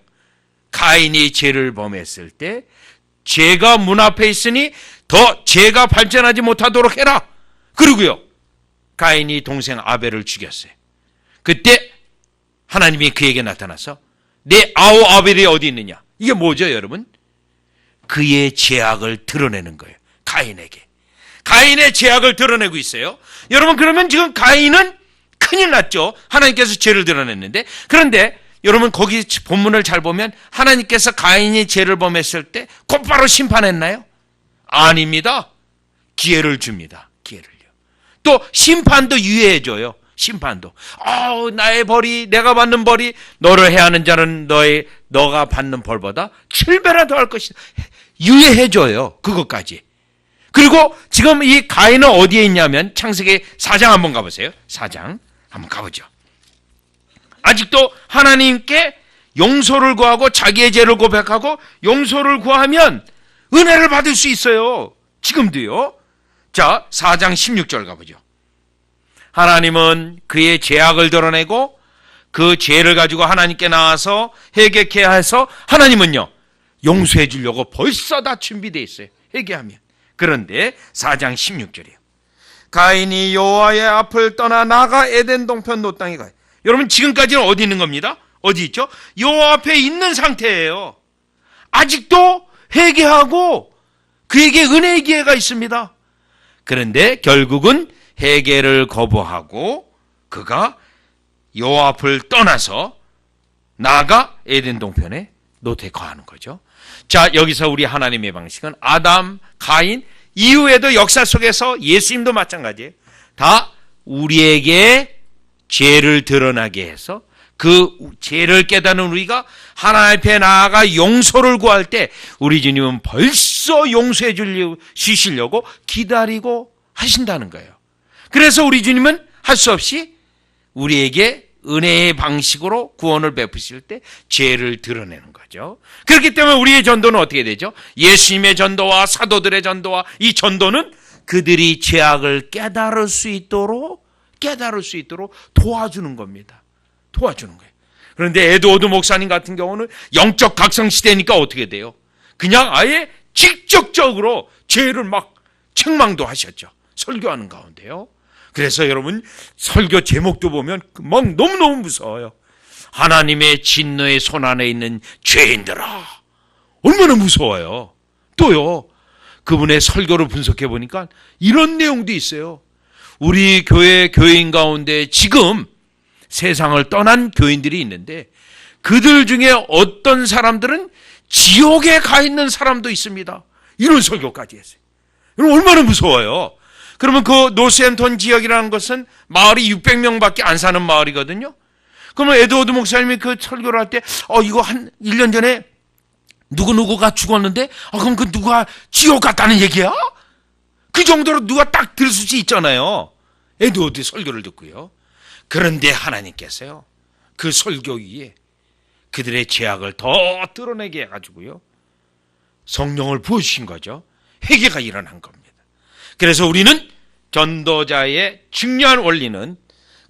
가인이 죄를 범했을 때 죄가 문 앞에 있으니 더 죄가 발전하지 못하도록 해라. 그리고요. 가인이 동생 아벨을 죽였어요. 그때 하나님이 그에게 나타나서 내 아우 아벨이 어디 있느냐? 이게 뭐죠, 여러분? 그의 죄악을 드러내는 거예요. 가인에게. 가인의 죄악을 드러내고 있어요. 여러분 그러면 지금 가인은 큰일 났죠. 하나님께서 죄를 드러냈는데. 그런데 여러분 거기 본문을 잘 보면 하나님께서 가인이 죄를 범했을 때 곧바로 심판했나요? 아닙니다. 기회를 줍니다. 기회를요. 또 심판도 유예해줘요. 심판도. 나의 벌이 내가 받는 벌이 너를 해하는 자는 너가 받는 벌보다 7배나 더 할 것이다. 유예해줘요. 그것까지. 그리고 지금 이 가인은 어디에 있냐면 창세기 4장 한번 가보세요. 4장 한번 가보죠. 아직도 하나님께 용서를 구하고 자기의 죄를 고백하고 용서를 구하면 은혜를 받을 수 있어요. 지금도요. 자, 4장 16절 가보죠. 하나님은 그의 죄악을 드러내고 그 죄를 가지고 하나님께 나와서 회개케 해서 하나님은요 용서해 주려고 벌써 다 준비되어 있어요. 회개하면. 그런데 4장 16절이에요. 가인이 여호와의 앞을 떠나 나가 에덴 동편 노 땅에 가요. 여러분 지금까지는 어디 있는 겁니다? 어디 있죠? 여호와 앞에 있는 상태예요. 아직도 회개하고 그에게 은혜의 기회가 있습니다. 그런데 결국은 회개를 거부하고 그가 여호와 앞을 떠나서 나가 에덴 동편에 노트에 거하는 거죠. 자, 여기서 우리 하나님의 방식은 아담, 가인 이후에도 역사 속에서 예수님도 마찬가지예요. 다 우리에게 죄를 드러나게 해서 그 죄를 깨닫는 우리가 하나님 앞에 나아가 용서를 구할 때 우리 주님은 벌써 용서해 주시려고 기다리고 하신다는 거예요. 그래서 우리 주님은 할 수 없이 우리에게 은혜의 방식으로 구원을 베푸실 때 죄를 드러내는 거죠. 그렇기 때문에 우리의 전도는 어떻게 되죠? 예수님의 전도와 사도들의 전도와 이 전도는 그들이 죄악을 깨달을 수 있도록 도와주는 겁니다. 도와주는 거예요. 그런데 에드워드 목사님 같은 경우는 영적 각성 시대니까 어떻게 돼요? 그냥 아예 직접적으로 죄를 막 책망도 하셨죠. 설교하는 가운데요. 그래서 여러분 설교 제목도 보면 막 너무너무 무서워요. 하나님의 진노의 손 안에 있는 죄인들아. 얼마나 무서워요. 또요, 그분의 설교를 분석해 보니까 이런 내용도 있어요. 우리 교회 교인 가운데 지금 세상을 떠난 교인들이 있는데 그들 중에 어떤 사람들은 지옥에 가 있는 사람도 있습니다. 이런 설교까지 했어요. 여러분 얼마나 무서워요. 그러면 그 노스햄턴 지역이라는 것은 마을이 600명밖에 안 사는 마을이거든요. 그러면 에드워드 목사님이 그 설교를 할 때 이거 한 1년 전에 누구누구가 죽었는데 그럼 그 누가 지옥 갔다는 얘기야? 그 정도로 누가 딱 들을 수 있잖아요. 에드워드 설교를 듣고요. 그런데 하나님께서요, 그 설교 위에 그들의 죄악을 더 드러내게 해가지고요, 성령을 부어주신 거죠. 회개가 일어난 겁니다. 그래서 우리는 전도자의 중요한 원리는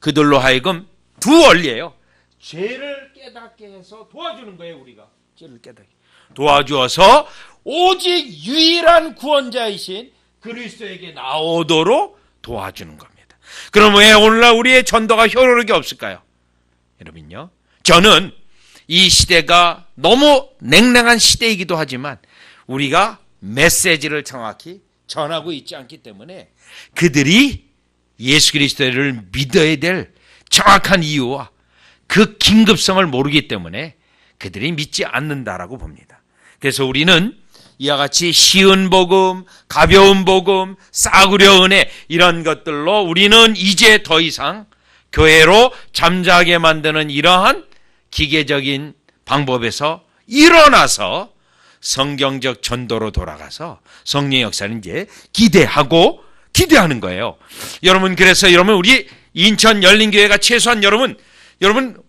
그들로 하여금 두 원리예요. 죄를 깨닫게 해서 도와주는 거예요. 우리가 죄를 깨닫게 도와주어서 오직 유일한 구원자이신 그리스도에게 나오도록 도와주는 겁니다. 그럼 왜 오늘날 우리의 전도가 효력이 없을까요? 여러분요, 저는 이 시대가 너무 냉랭한 시대이기도 하지만 우리가 메시지를 정확히 전하고 있지 않기 때문에 그들이 예수 그리스도를 믿어야 될 정확한 이유와 그 긴급성을 모르기 때문에 그들이 믿지 않는다라고 봅니다. 그래서 우리는 이와 같이 쉬운 복음, 가벼운 복음, 싸구려 은혜 이런 것들로 우리는 이제 더 이상 교회로 잠자게 만드는 이러한 기계적인 방법에서 일어나서 성경적 전도로 돌아가서 성령의 역사를 이제 기대하는 거예요. 여러분, 그래서 여러분 우리 인천 열린교회가 최소한 여러분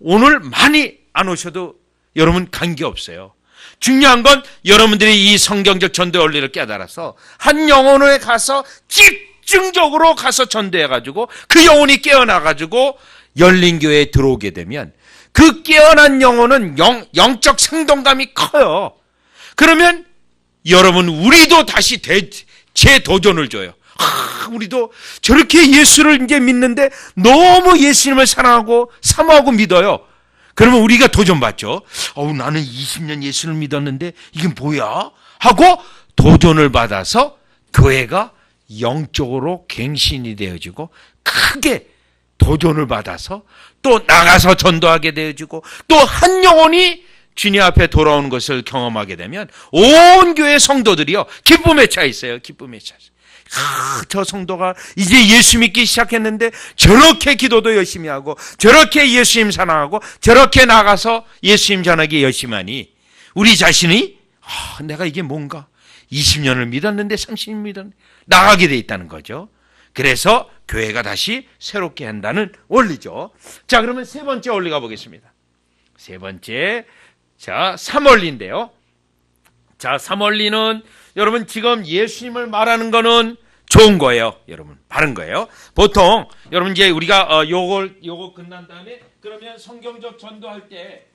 오늘 많이 안 오셔도 여러분 관계없어요. 중요한 건 여러분들이 이 성경적 전도의 원리를 깨달아서 한 영혼에 가서 집중적으로 가서 전도해가지고 그 영혼이 깨어나가지고 열린교회에 들어오게 되면 그 깨어난 영혼은 영적 생동감이 커요. 그러면 여러분 우리도 다시 재도전을 줘요. 우리도 저렇게 예수를 이제 믿는데 너무 예수님을 사랑하고 사모하고 믿어요. 그러면 우리가 도전받죠. 나는 20년 예수를 믿었는데 이게 뭐야? 하고 도전을 받아서 교회가 영적으로 갱신이 되어지고 크게 도전을 받아서 또 나가서 전도하게 되어지고 또 한 영혼이 주님 앞에 돌아오는 것을 경험하게 되면 온 교회 성도들이요 기쁨에 차 있어요. 기쁨에 차 있어요. 저 성도가 이제 예수 믿기 시작했는데 저렇게 기도도 열심히 하고 저렇게 예수님 사랑하고 저렇게 나가서 예수님 전하기 열심히 하니 우리 자신이 내가 이게 뭔가 20년을 믿었는데 30년 믿었는데 나가게 돼 있다는 거죠. 그래서 교회가 다시 새롭게 한다는 원리죠. 자, 그러면 세 번째 원리 가보겠습니다. 세 번째, 자, 3원리인데요. 자, 3원리는 여러분 지금 예수님을 말하는 거는 좋은 거예요. 여러분 바른 거예요. 보통 여러분 이제 우리가 요거 끝난 다음에 그러면 성경적 전도할 때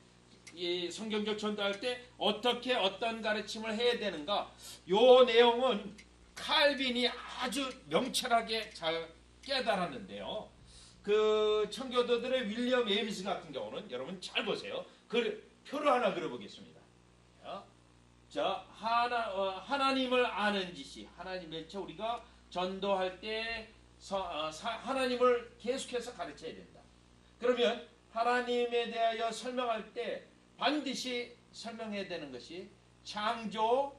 어떻게 어떤 가르침을 해야 되는가? 요 내용은 칼빈이 아주 명철하게 잘 깨달았는데요. 그 청교도들의 윌리엄 에임스 같은 경우는 여러분 잘 보세요. 그 표를 하나 그려보겠습니다. 자, 하나님을 아는 지시, 하나님을 우리가 전도할 때 하나님을 계속해서 가르쳐야 된다. 그러면 하나님에 대하여 설명할 때 반드시 설명해야 되는 것이 창조,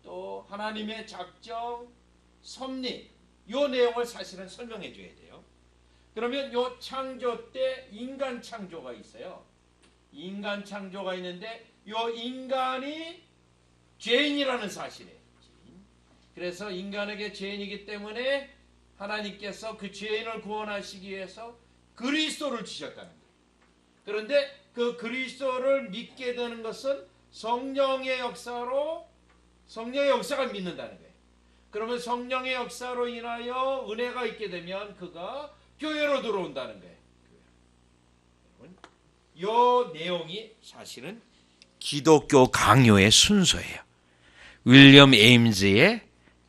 또 하나님의 작정, 섭리, 이 내용을 사실은 설명해 줘야 돼요. 그러면 이 창조 때 인간 창조가 있어요. 인간 창조가 있는데 이 인간이 죄인이라는 사실이에요. 그래서 인간에게 죄인이기 때문에 하나님께서 그 죄인을 구원하시기 위해서 그리스도를 주셨다는 거예요. 그런데 그 그리스도를 믿게 되는 것은 성령의 역사를 믿는다는 거예요. 그러면 성령의 역사로 인하여 은혜가 있게 되면 그가 교회로 들어온다는 거예요. 이 내용이 사실은 기독교 강요의 순서예요. 윌리엄 에임즈의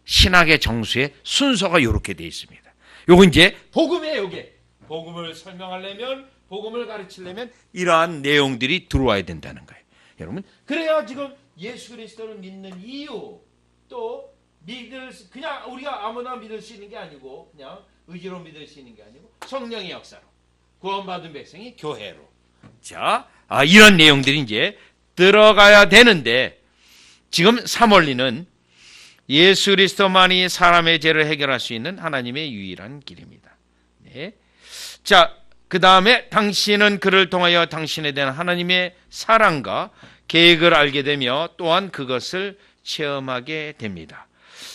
신학의 정수의 순서가 이렇게 되어 있습니다. 요거 이제 복음이에요. 요게 복음을 설명하려면, 복음을 가르치려면 이러한 내용들이 들어와야 된다는 거예요. 여러분, 그래야 지금 예수 그리스도를 믿는 이유, 또 그냥 우리가 아무나 믿을 수 있는 게 아니고, 그냥 의지로 믿을 수 있는 게 아니고 성령의 역사로 구원받은 백성이 교회로, 자, 이런 내용들이 이제 들어가야 되는데, 지금 사몰리는 예수 그리스도만이 사람의 죄를 해결할 수 있는 하나님의 유일한 길입니다. 네. 자, 그 다음에 당신은 그를 통하여 당신에 대한 하나님의 사랑과 계획을 알게 되며 또한 그것을 체험하게 됩니다.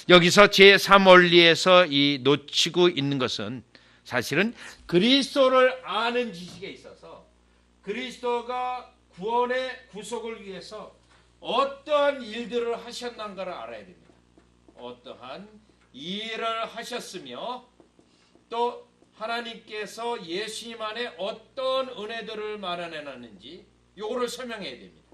여기서 제3원리에서 이 놓치고 있는 것은 사실은 그리스도를 아는 지식에 있어서 그리스도가 구원의 구속을 위해서 어떠한 일들을 하셨는가를 알아야 됩니다. 어떠한 일을 하셨으며 또 하나님께서 예수님 안에 어떤 은혜들을 마련해놨는지 요거를 설명해야 됩니다.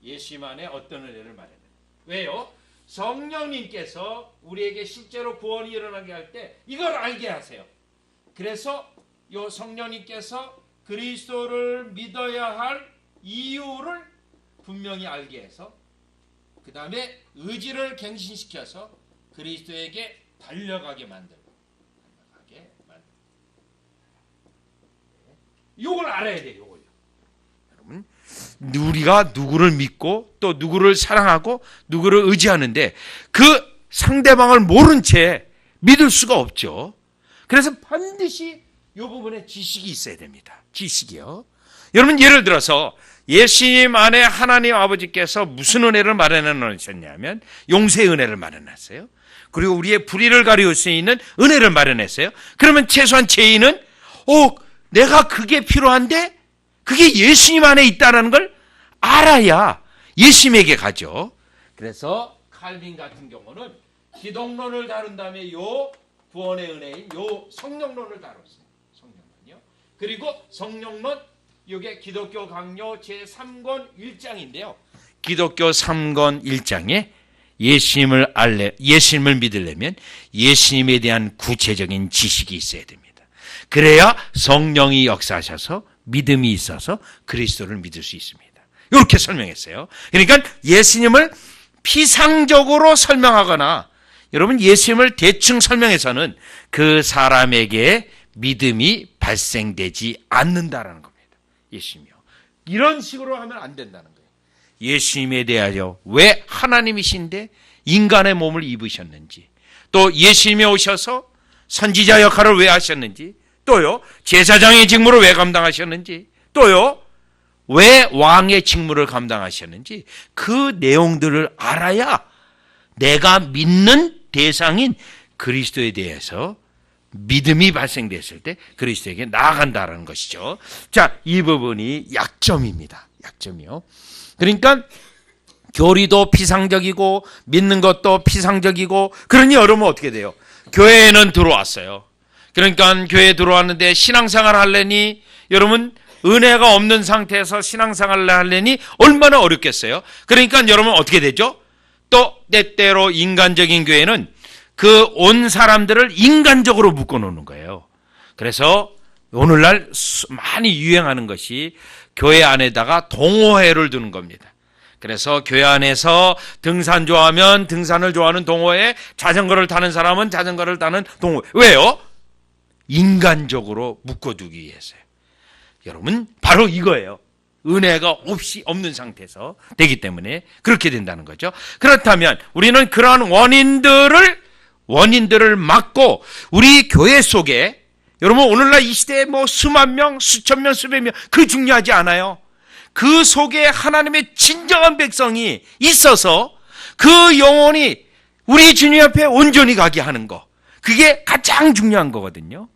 예수님 안에 어떤 은혜를 마련해놨는지. 왜요? 성령님께서 우리에게 실제로 구원이 일어나게 할 때 이걸 알게 하세요. 그래서 요 성령님께서 그리스도를 믿어야 할 이유를 분명히 알게 해서 그 다음에 의지를 갱신시켜서 그리스도에게 달려가게 만들고 이걸 알아야 돼요. 요걸요. 여러분, 우리가 누구를 믿고 또 누구를 사랑하고 누구를 의지하는데 그 상대방을 모른 채 믿을 수가 없죠. 그래서 반드시 이 부분에 지식이 있어야 됩니다. 지식이요. 여러분, 예를 들어서 예수님 안에 하나님 아버지께서 무슨 은혜를 마련해 놓으셨냐면 용서의 은혜를 마련했어요. 그리고 우리의 불의를 가리울 수 있는 은혜를 마련했어요. 그러면 최소한 죄인은 내가 그게 필요한데 그게 예수님 안에 있다는 걸 알아야 예수님에게 가죠. 그래서 칼빈 같은 경우는 기독론을 다룬 다음에 요 구원의 은혜인 요 성령론을 다뤘어요. 성령론이요. 그리고 성령론, 이게 기독교 강요 제3권 1장인데요. 기독교 3권 1장에 예수님을 믿으려면 예수님에 대한 구체적인 지식이 있어야 됩니다. 그래야 성령이 역사하셔서 믿음이 있어서 그리스도를 믿을 수 있습니다. 이렇게 설명했어요. 그러니까 예수님을 피상적으로 설명하거나 여러분 예수님을 대충 설명해서는 그 사람에게 믿음이 발생되지 않는다라는 겁니다. 예수님이요. 이런 식으로 하면 안 된다는 거예요. 예수님에 대하여 왜 하나님이신데 인간의 몸을 입으셨는지, 또 예수님이 오셔서 선지자 역할을 왜 하셨는지, 또요 제사장의 직무를 왜 감당하셨는지, 또요 왜 왕의 직무를 감당하셨는지 그 내용들을 알아야 내가 믿는 대상인 그리스도에 대해서 믿음이 발생됐을 때 그리스도에게 나아간다는 것이죠. 자, 이 부분이 약점입니다. 약점이요. 그러니까 교리도 피상적이고 믿는 것도 피상적이고, 그러니 여러분 어떻게 돼요? 교회에는 들어왔어요. 그러니까 교회에 들어왔는데 신앙생활 하려니, 여러분 은혜가 없는 상태에서 신앙생활을 하려니 얼마나 어렵겠어요. 그러니까 여러분 어떻게 되죠? 또 때때로 인간적인 교회는 그 온 사람들을 인간적으로 묶어놓는 거예요. 그래서 오늘날 많이 유행하는 것이 교회 안에다가 동호회를 두는 겁니다. 그래서 교회 안에서 등산 좋아하면 등산을 좋아하는 동호회, 자전거를 타는 사람은 자전거를 타는 동호회. 왜요? 인간적으로 묶어두기 위해서요. 여러분, 바로 이거예요. 은혜가 없는 상태에서 되기 때문에 그렇게 된다는 거죠. 그렇다면 우리는 그러한 원인들을 막고 우리 교회 속에, 여러분 오늘날 이 시대에 뭐 수만 명, 수천 명, 수백 명, 그 중요하지 않아요. 그 속에 하나님의 진정한 백성이 있어서 그 영혼이 우리 주님 앞에 온전히 가게 하는 거, 그게 가장 중요한 거거든요.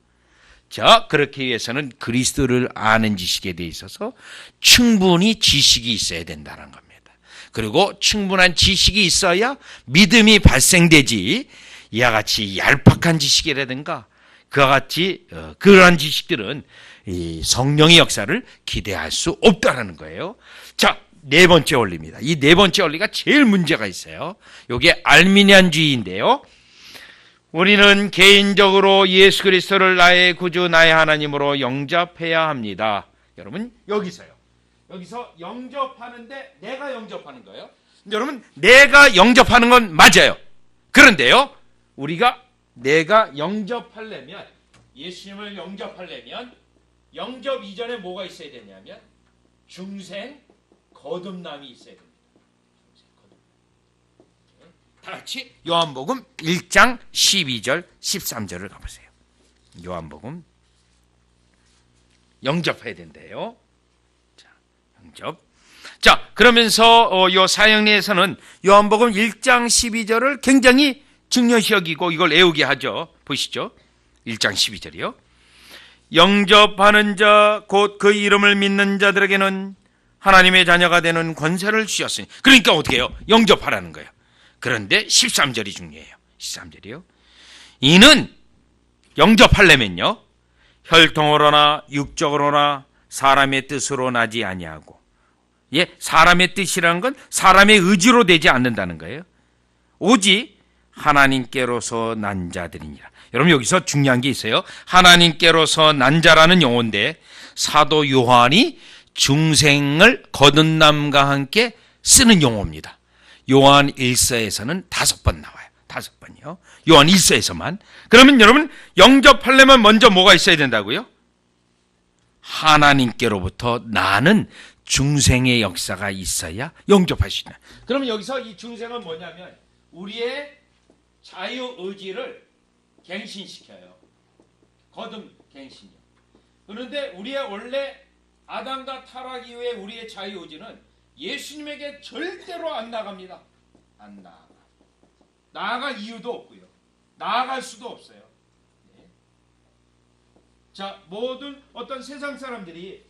자, 그렇기 위해서는 그리스도를 아는 지식에 대해 있어서 충분히 지식이 있어야 된다는 겁니다. 그리고 충분한 지식이 있어야 믿음이 발생되지, 이와 같이 얄팍한 지식이라든가 그와 같이 그러한 지식들은 이 성령의 역사를 기대할 수 없다는 거예요. 자, 네 번째 원리입니다. 이 네 번째 원리가 제일 문제가 있어요. 이게 알미니안주의인데요. 우리는 개인적으로 예수 그리스도를 나의 구주, 나의 하나님으로 영접해야 합니다. 여러분, 여기서 영접하는데 내가 영접하는 거예요. 여러분, 내가 영접하는 건 맞아요. 그런데요, 내가 영접하려면, 예수님을 영접하려면 영접 이전에 뭐가 있어야 되냐면 중생 거듭남이 있어야 됩니다. 다 같이 요한복음 1장 12절 13절을 가보세요. 요한복음 영접해야 된대요. 자, 영접. 자, 그러면서 요 사형리에서는 요한복음 1장 12절을 굉장히 중요시 여기고 이걸 애우게 하죠. 보시죠. 1장 12절이요. 영접하는 자 곧 그 이름을 믿는 자들에게는 하나님의 자녀가 되는 권세를 주셨으니. 그러니까 어떻게 해요? 영접하라는 거예요. 그런데 13절이 중요해요. 13절이요. 이는 영접하려면요, 혈통으로나 육적으로나 사람의 뜻으로 나지 아니하고, 사람의 뜻이라는 건 사람의 의지로 되지 않는다는 거예요. 오직 하나님께로서 난 자들이니라. 여러분, 여기서 중요한 게 있어요. 하나님께로서 난 자라는 용어인데 사도 요한이 중생을 거듭남과 함께 쓰는 용어입니다. 요한 1서에서는 5번 나와요. 5번이요. 요한 1서에서만. 그러면 여러분, 영접하려면 먼저 뭐가 있어야 된다고요? 하나님께로부터 나는 중생의 역사가 있어야 영접할 수 있다. 그러면 여기서 이 중생은 뭐냐면 우리의 자유의지를 갱신시켜요. 거듭 갱신이요. 그런데 우리의 원래 아담과 타락 이후에 우리의 자유의지는 예수님에게 절대로 안 나갑니다. 안 나가. 나아갈 이유도 없고요. 나아갈 수도 없어요. 네. 자, 모든 어떤 세상 사람들이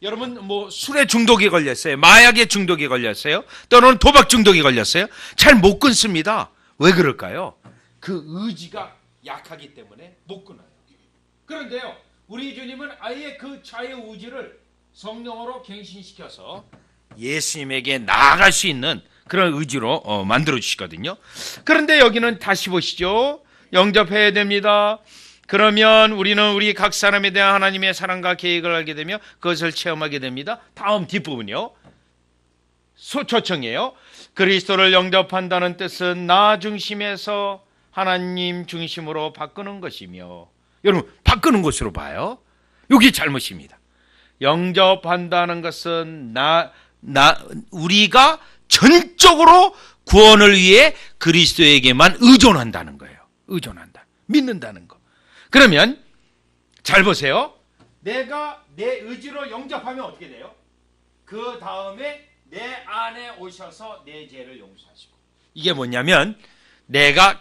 여러분 술에 중독이 걸렸어요. 마약에 중독이 걸렸어요. 또는 도박 중독이 걸렸어요. 잘 못 끊습니다. 왜 그럴까요? 그 의지가 약하기 때문에 못 끊어요. 그런데요, 우리 주님은 아예 그 자유 의지를 성령으로 갱신시켜서 예수님에게 나아갈 수 있는 그런 의지로 만들어 주시거든요. 그런데 여기는 다시 보시죠. 영접해야 됩니다. 그러면 우리는 우리 각 사람에 대한 하나님의 사랑과 계획을 알게 되며 그것을 체험하게 됩니다. 다음 뒷부분이요. 초청이에요. 그리스도를 영접한다는 뜻은 나 중심에서 하나님 중심으로 바꾸는 것이며, 여러분, 바꾸는 것으로 봐요. 여기 잘못입니다. 영접한다는 것은 우리가 전적으로 구원을 위해 그리스도에게만 의존한다는 거예요. 의존한다. 믿는다는 거. 그러면 잘 보세요. 내가 내 의지로 영접하면 어떻게 돼요? 그 다음에 내 안에 오셔서 내 죄를 용서하시고. 이게 뭐냐면 내가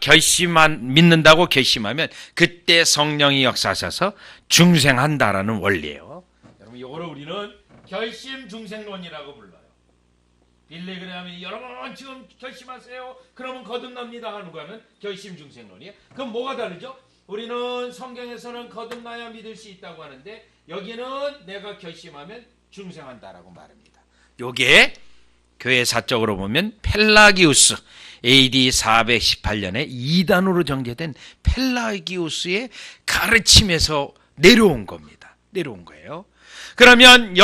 믿는다고 결심하면 그때 성령이 역사하셔서 중생한다라는 원리예요. 여러분, 이거를 우리는 결심 중생론이라고 불러요. 빌리그레함이 여러분 지금 결심하세요. 그러면 거듭납니다 하는 거는 결심 중생론이에요. 그럼 뭐가 다르죠? 우리는 성경에서는 거듭나야 믿을 수 있다고 하는데 여기는 내가 결심하면 중생한다라고 말합니다. 요게 교회사적으로 보면 펠라기우스, AD 418년에 이단으로 정제된 펠라기우스의 가르침에서 내려온 겁니다. 내려온 거예요. 그러면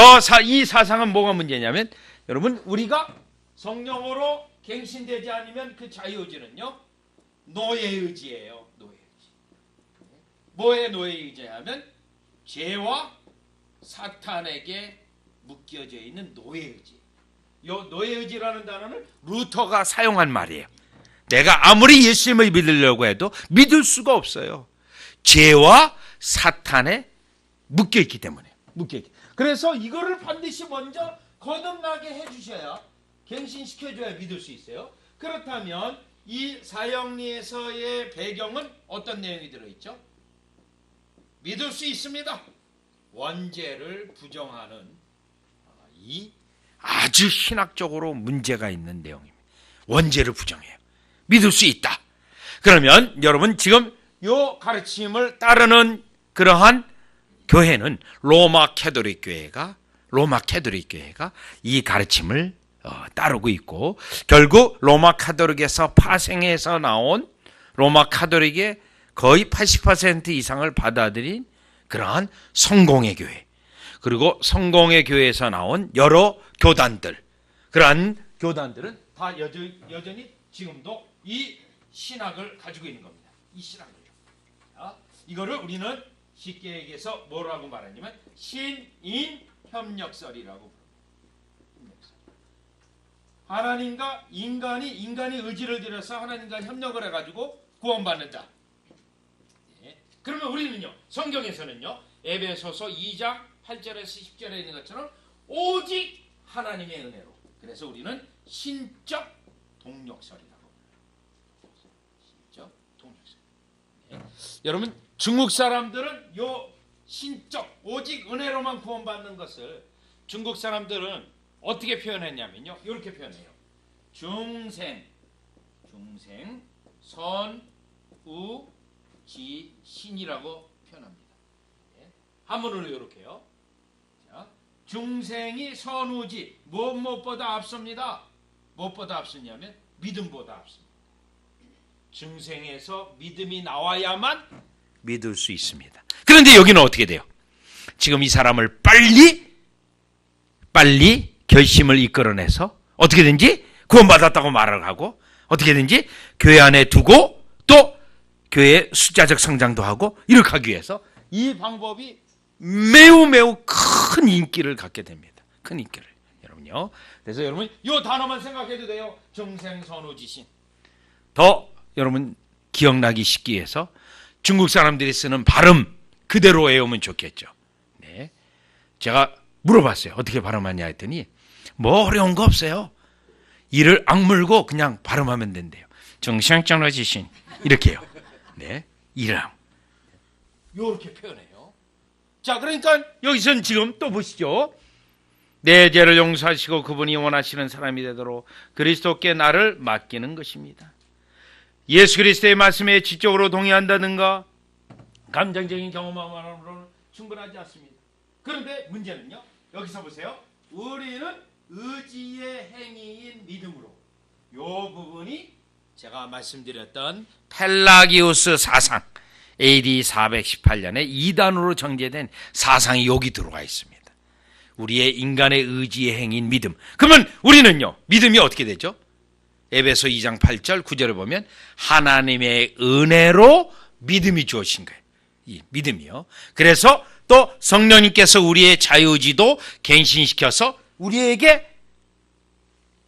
이 사상은 뭐가 문제냐면, 여러분, 우리가 성령으로 갱신되지 않으면 그 자유의지는요, 노예의지예요. 노예의지. 뭐의 노예의지냐면 죄와 사탄에게 묶여져 있는 노예의지. 이 노예의지라는 단어는 루터가 사용한 말이에요. 내가 아무리 예수님을 믿으려고 해도 믿을 수가 없어요. 죄와 사탄에 묶여있기 때문에. 그래서 이거를 반드시 먼저 거듭나게 해주셔야, 갱신시켜줘야 믿을 수 있어요. 그렇다면 이 사형리에서의 배경은 어떤 내용이 들어있죠? 믿을 수 있습니다. 원죄를 부정하는 이 아주 신학적으로 문제가 있는 내용입니다. 원죄를 부정해요. 믿을 수 있다. 그러면 여러분, 지금 이 가르침을 따르는 그러한 교회는 로마 캐톨릭 교회가 이 가르침을 따르고 있고, 결국 로마 카톨릭에서 파생해서 나온 로마 카톨릭의 거의 80% 이상을 받아들인 그러한 성공의 교회, 그리고 성공의 교회에서 나온 여러 교단들, 그러한 교단들은 다 여전히 지금도 이 신학을 가지고 있는 겁니다. 이 신학을요. 이거를 우리는 쉽게 얘기해서 뭐라고 말하냐면 신인협력설이라고 부릅니다. 하나님과 인간이 의지를 들여서 하나님과 협력을 해가지고 구원받는다. 그러면 우리는요, 성경에서는요, 에베소서 2장 8절에서 10절에 있는 것처럼 오직 하나님의 은혜로, 그래서 우리는 신적 동력설이라고 합니다. 신적 동력설. 여러분, 중국 사람들은 요 신적 오직 은혜로만 구원받는 것을 중국 사람들은 어떻게 표현했냐면요, 이렇게 표현해요. 중생, 선, 우, 지, 신이라고 표현합니다. 한문으로 이렇게요. 자, 중생이 선우지 무엇보다 앞섭니다. 무엇보다 앞서냐면 믿음보다 앞섭니다. 중생에서 믿음이 나와야만 믿을 수 있습니다. 그런데 여기는 어떻게 돼요? 지금 이 사람을 빨리 결심을 이끌어내서 어떻게든지 구원받았다고 말을 하고, 어떻게든지 교회 안에 두고 또 교회의 숫자적 성장도 하고, 이렇게 하기 위해서 이 방법이 매우 큰 인기를 갖게 됩니다. 큰 인기를. 여러분요. 그래서 여러분 이 단어만 생각해도 돼요. 중생선우지신. 더 여러분 기억나기 쉽기 위해서 중국 사람들이 쓰는 발음 그대로 외우면 좋겠죠. 네. 제가 물어봤어요. 어떻게 발음하냐 했더니 뭐 어려운 거 없어요. 이를 악물고 그냥 발음하면 된대요. 중생선우지신. 이렇게요. 네. 이랑. 이렇게 표현해요. 자, 그러니까 여기서는 지금 또 보시죠. 내 죄를 용서하시고 그분이 원하시는 사람이 되도록 그리스도께 나를 맡기는 것입니다. 예수 그리스도의 말씀에 지적으로 동의한다든가 감정적인 경험만으로는 충분하지 않습니다. 그런데 문제는요, 여기서 보세요. 우리는 의지의 행위인 믿음으로, 요 부분이 제가 말씀드렸던 펠라기우스 사상, AD 418년에 2단으로 정제된 사상이 여기 들어가 있습니다. 우리의 인간의 의지의 행위인 믿음. 그러면 우리는요, 믿음이 어떻게 되죠? 에베소 2장 8절 9절을 보면 하나님의 은혜로 믿음이 주어진 거예요. 이 믿음이요. 그래서 또 성령님께서 우리의 자유의지도 갱신시켜서 우리에게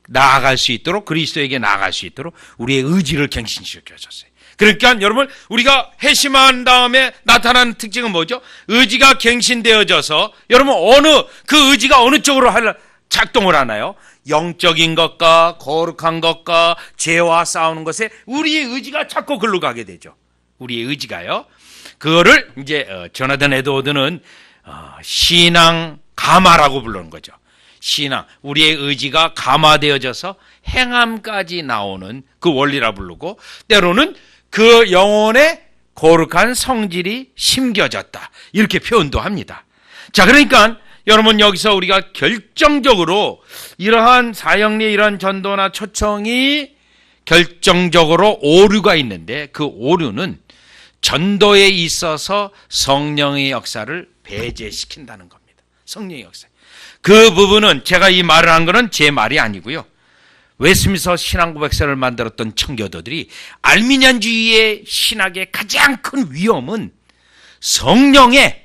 나아갈 수 있도록, 그리스도에게 나아갈 수 있도록 우리의 의지를 갱신시켜줬어요. 그러니까 여러분, 우리가 회심한 다음에 나타나는 특징은 뭐죠? 의지가 갱신되어져서 여러분 그 의지가 어느 쪽으로 작동을 하나요? 영적인 것과 거룩한 것과 죄와 싸우는 것에 우리의 의지가 자꾸 글로 가게 되죠. 우리의 의지가요. 그거를 이제 조나단 에드워드는 신앙 감화라고 부르는 거죠. 신앙, 우리의 의지가 감화되어져서 행함까지 나오는 그 원리라 부르고, 때로는 그 영혼의 거룩한 성질이 심겨졌다, 이렇게 표현도 합니다. 자, 그러니까 여러분 여기서 우리가 결정적으로 이러한 사형리의 이러한 전도나 초청이 결정적으로 오류가 있는데, 그 오류는 전도에 있어서 성령의 역사를 배제시킨다는 겁니다. 성령의 역사. 그 부분은 제가 이 말을 한 거는 제 말이 아니고요. 웨스민스터 신앙고백서를 만들었던 청교도들이 알미니안주의의 신학의 가장 큰 위험은 성령의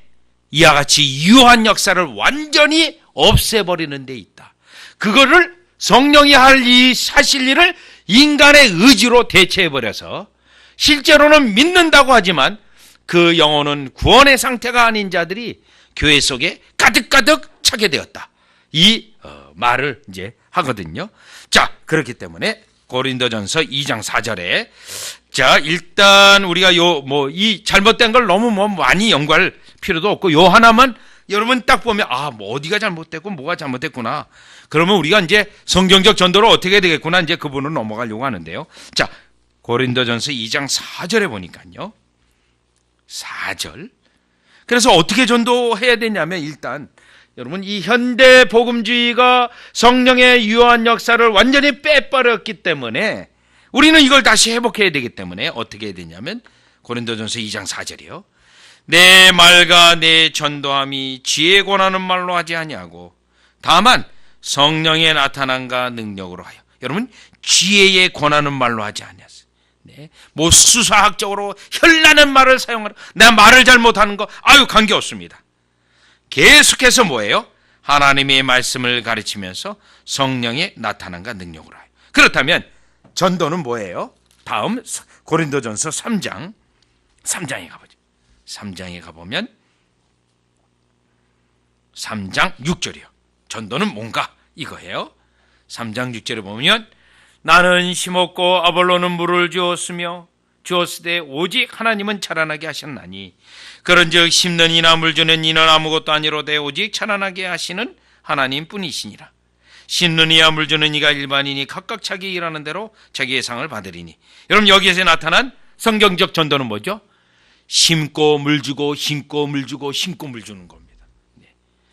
이와 같이 유한 역사를 완전히 없애버리는 데 있다. 그거를 성령이 하실 일을 인간의 의지로 대체해버려서 실제로는 믿는다고 하지만 그 영혼은 구원의 상태가 아닌 자들이 교회 속에 가득가득 차게 되었다. 이 말을 이제 하거든요. 자, 그렇기 때문에 고린도전서 2장 4절에 자, 일단 우리가 이 잘못된 걸 너무 많이 연구할 필요도 없고, 요 하나만 여러분 딱 보면 뭐 어디가 잘못됐고 뭐가 잘못됐구나. 그러면 우리가 이제 성경적 전도로 어떻게 해야 되겠구나, 이제 그 부분으로 넘어가려고 하는데요. 자, 고린도전서 2장 4절에 보니까요. 4절. 그래서 어떻게 전도해야 되냐면 일단 여러분, 이 현대 복음주의가 성령의 유효한 역사를 완전히 빼버렸기 때문에 우리는 이걸 다시 회복해야 되기 때문에 어떻게 해야 되냐면 고린도전서 2장 4절이요. 내 말과 내 전도함이 지혜 권하는 말로 하지 아니하고 다만 성령의 나타남과 능력으로 하여. 여러분, 지혜에 권하는 말로 하지 아니하세요. 네. 뭐 수사학적으로 현란한 말을 사용하라. 내가 말을 잘못하는 거 아유 관계없습니다. 계속해서 뭐예요? 하나님의 말씀을 가르치면서 성령의 나타남과 능력으로 하여. 그렇다면 전도는 뭐예요? 다음 고린도전서 3장에 가보죠. 3장에 가보면 3장 6절이요. 전도는 뭔가 이거예요. 3장 6절에 보면 나는 심었고 아볼로는 물을 주었으되 오직 하나님은 자라나게 하셨나니 그런즉 심는 이나 물 주는 이는 아무것도 아니로되 오직 자라나게 하시는 하나님뿐이시니라. 심는 이와 물 주는 이가 일반인이 각각 자기 일하는 대로 자기의 상을 받으리니. 여러분, 여기에서 나타난 성경적 전도는 뭐죠? 심고 물 주고 심고 물 주고 심고 물 주는 겁니다.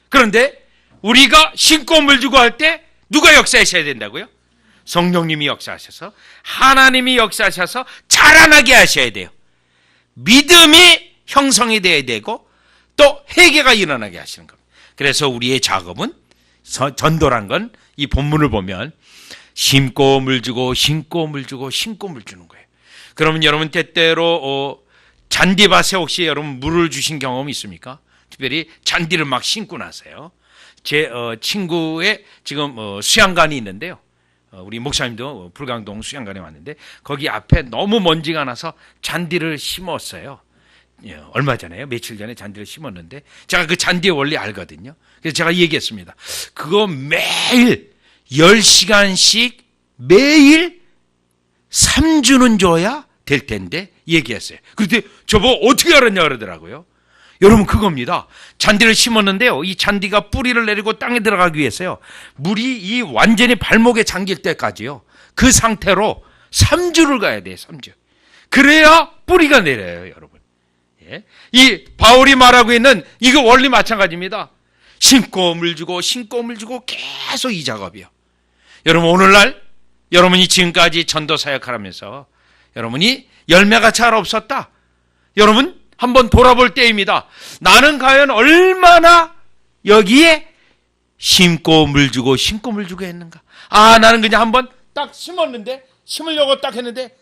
그런데 우리가 심고 물 주고 할 때 누가 역사하셔야 된다고요? 성령님이 역사하셔서, 하나님이 역사하셔서 자라나게 하셔야 돼요. 믿음이 형성이 돼야 되고 또 회개가 일어나게 하시는 겁니다. 그래서 우리의 작업은, 전도란 건 이 본문을 보면 심고 물 주고 심고 물 주고 심고 물 주는 거예요. 그러면 여러분 때때로 잔디밭에 혹시 여러분 물을 주신 경험이 있습니까? 특별히 잔디를 막 심고 나서요. 제 친구의 지금 수양관이 있는데요. 우리 목사님도 불광동 수양관에 왔는데 거기 앞에 너무 먼지가 나서 잔디를 심었어요. 얼마 전에요. 며칠 전에 잔디를 심었는데 제가 그 잔디의 원리 알거든요. 그래서 제가 얘기했습니다. 그거 매일 10시간씩 매일 3주는 줘야 될 텐데 얘기했어요. 그런데 저보고 어떻게 알았냐 그러더라고요. 여러분, 그겁니다. 잔디를 심었는데요. 이 잔디가 뿌리를 내리고 땅에 들어가기 위해서요. 물이 이 완전히 발목에 잠길 때까지요. 그 상태로 3주를 가야 돼요. 3주. 그래야 뿌리가 내려요, 여러분. 예. 이 바울이 말하고 있는 이거 원리 마찬가지입니다. 심고 물 주고 심고 물 주고 계속 이 작업이요. 여러분, 오늘날 여러분이 지금까지 전도 사역하면서 여러분이 열매가 잘 없었다. 여러분, 한번 돌아볼 때입니다. 나는 과연 얼마나 여기에 심고 물 주고 심고 물 주고 했는가? 아, 나는 그냥 한번 딱 심었는데, 심으려고 딱 했는데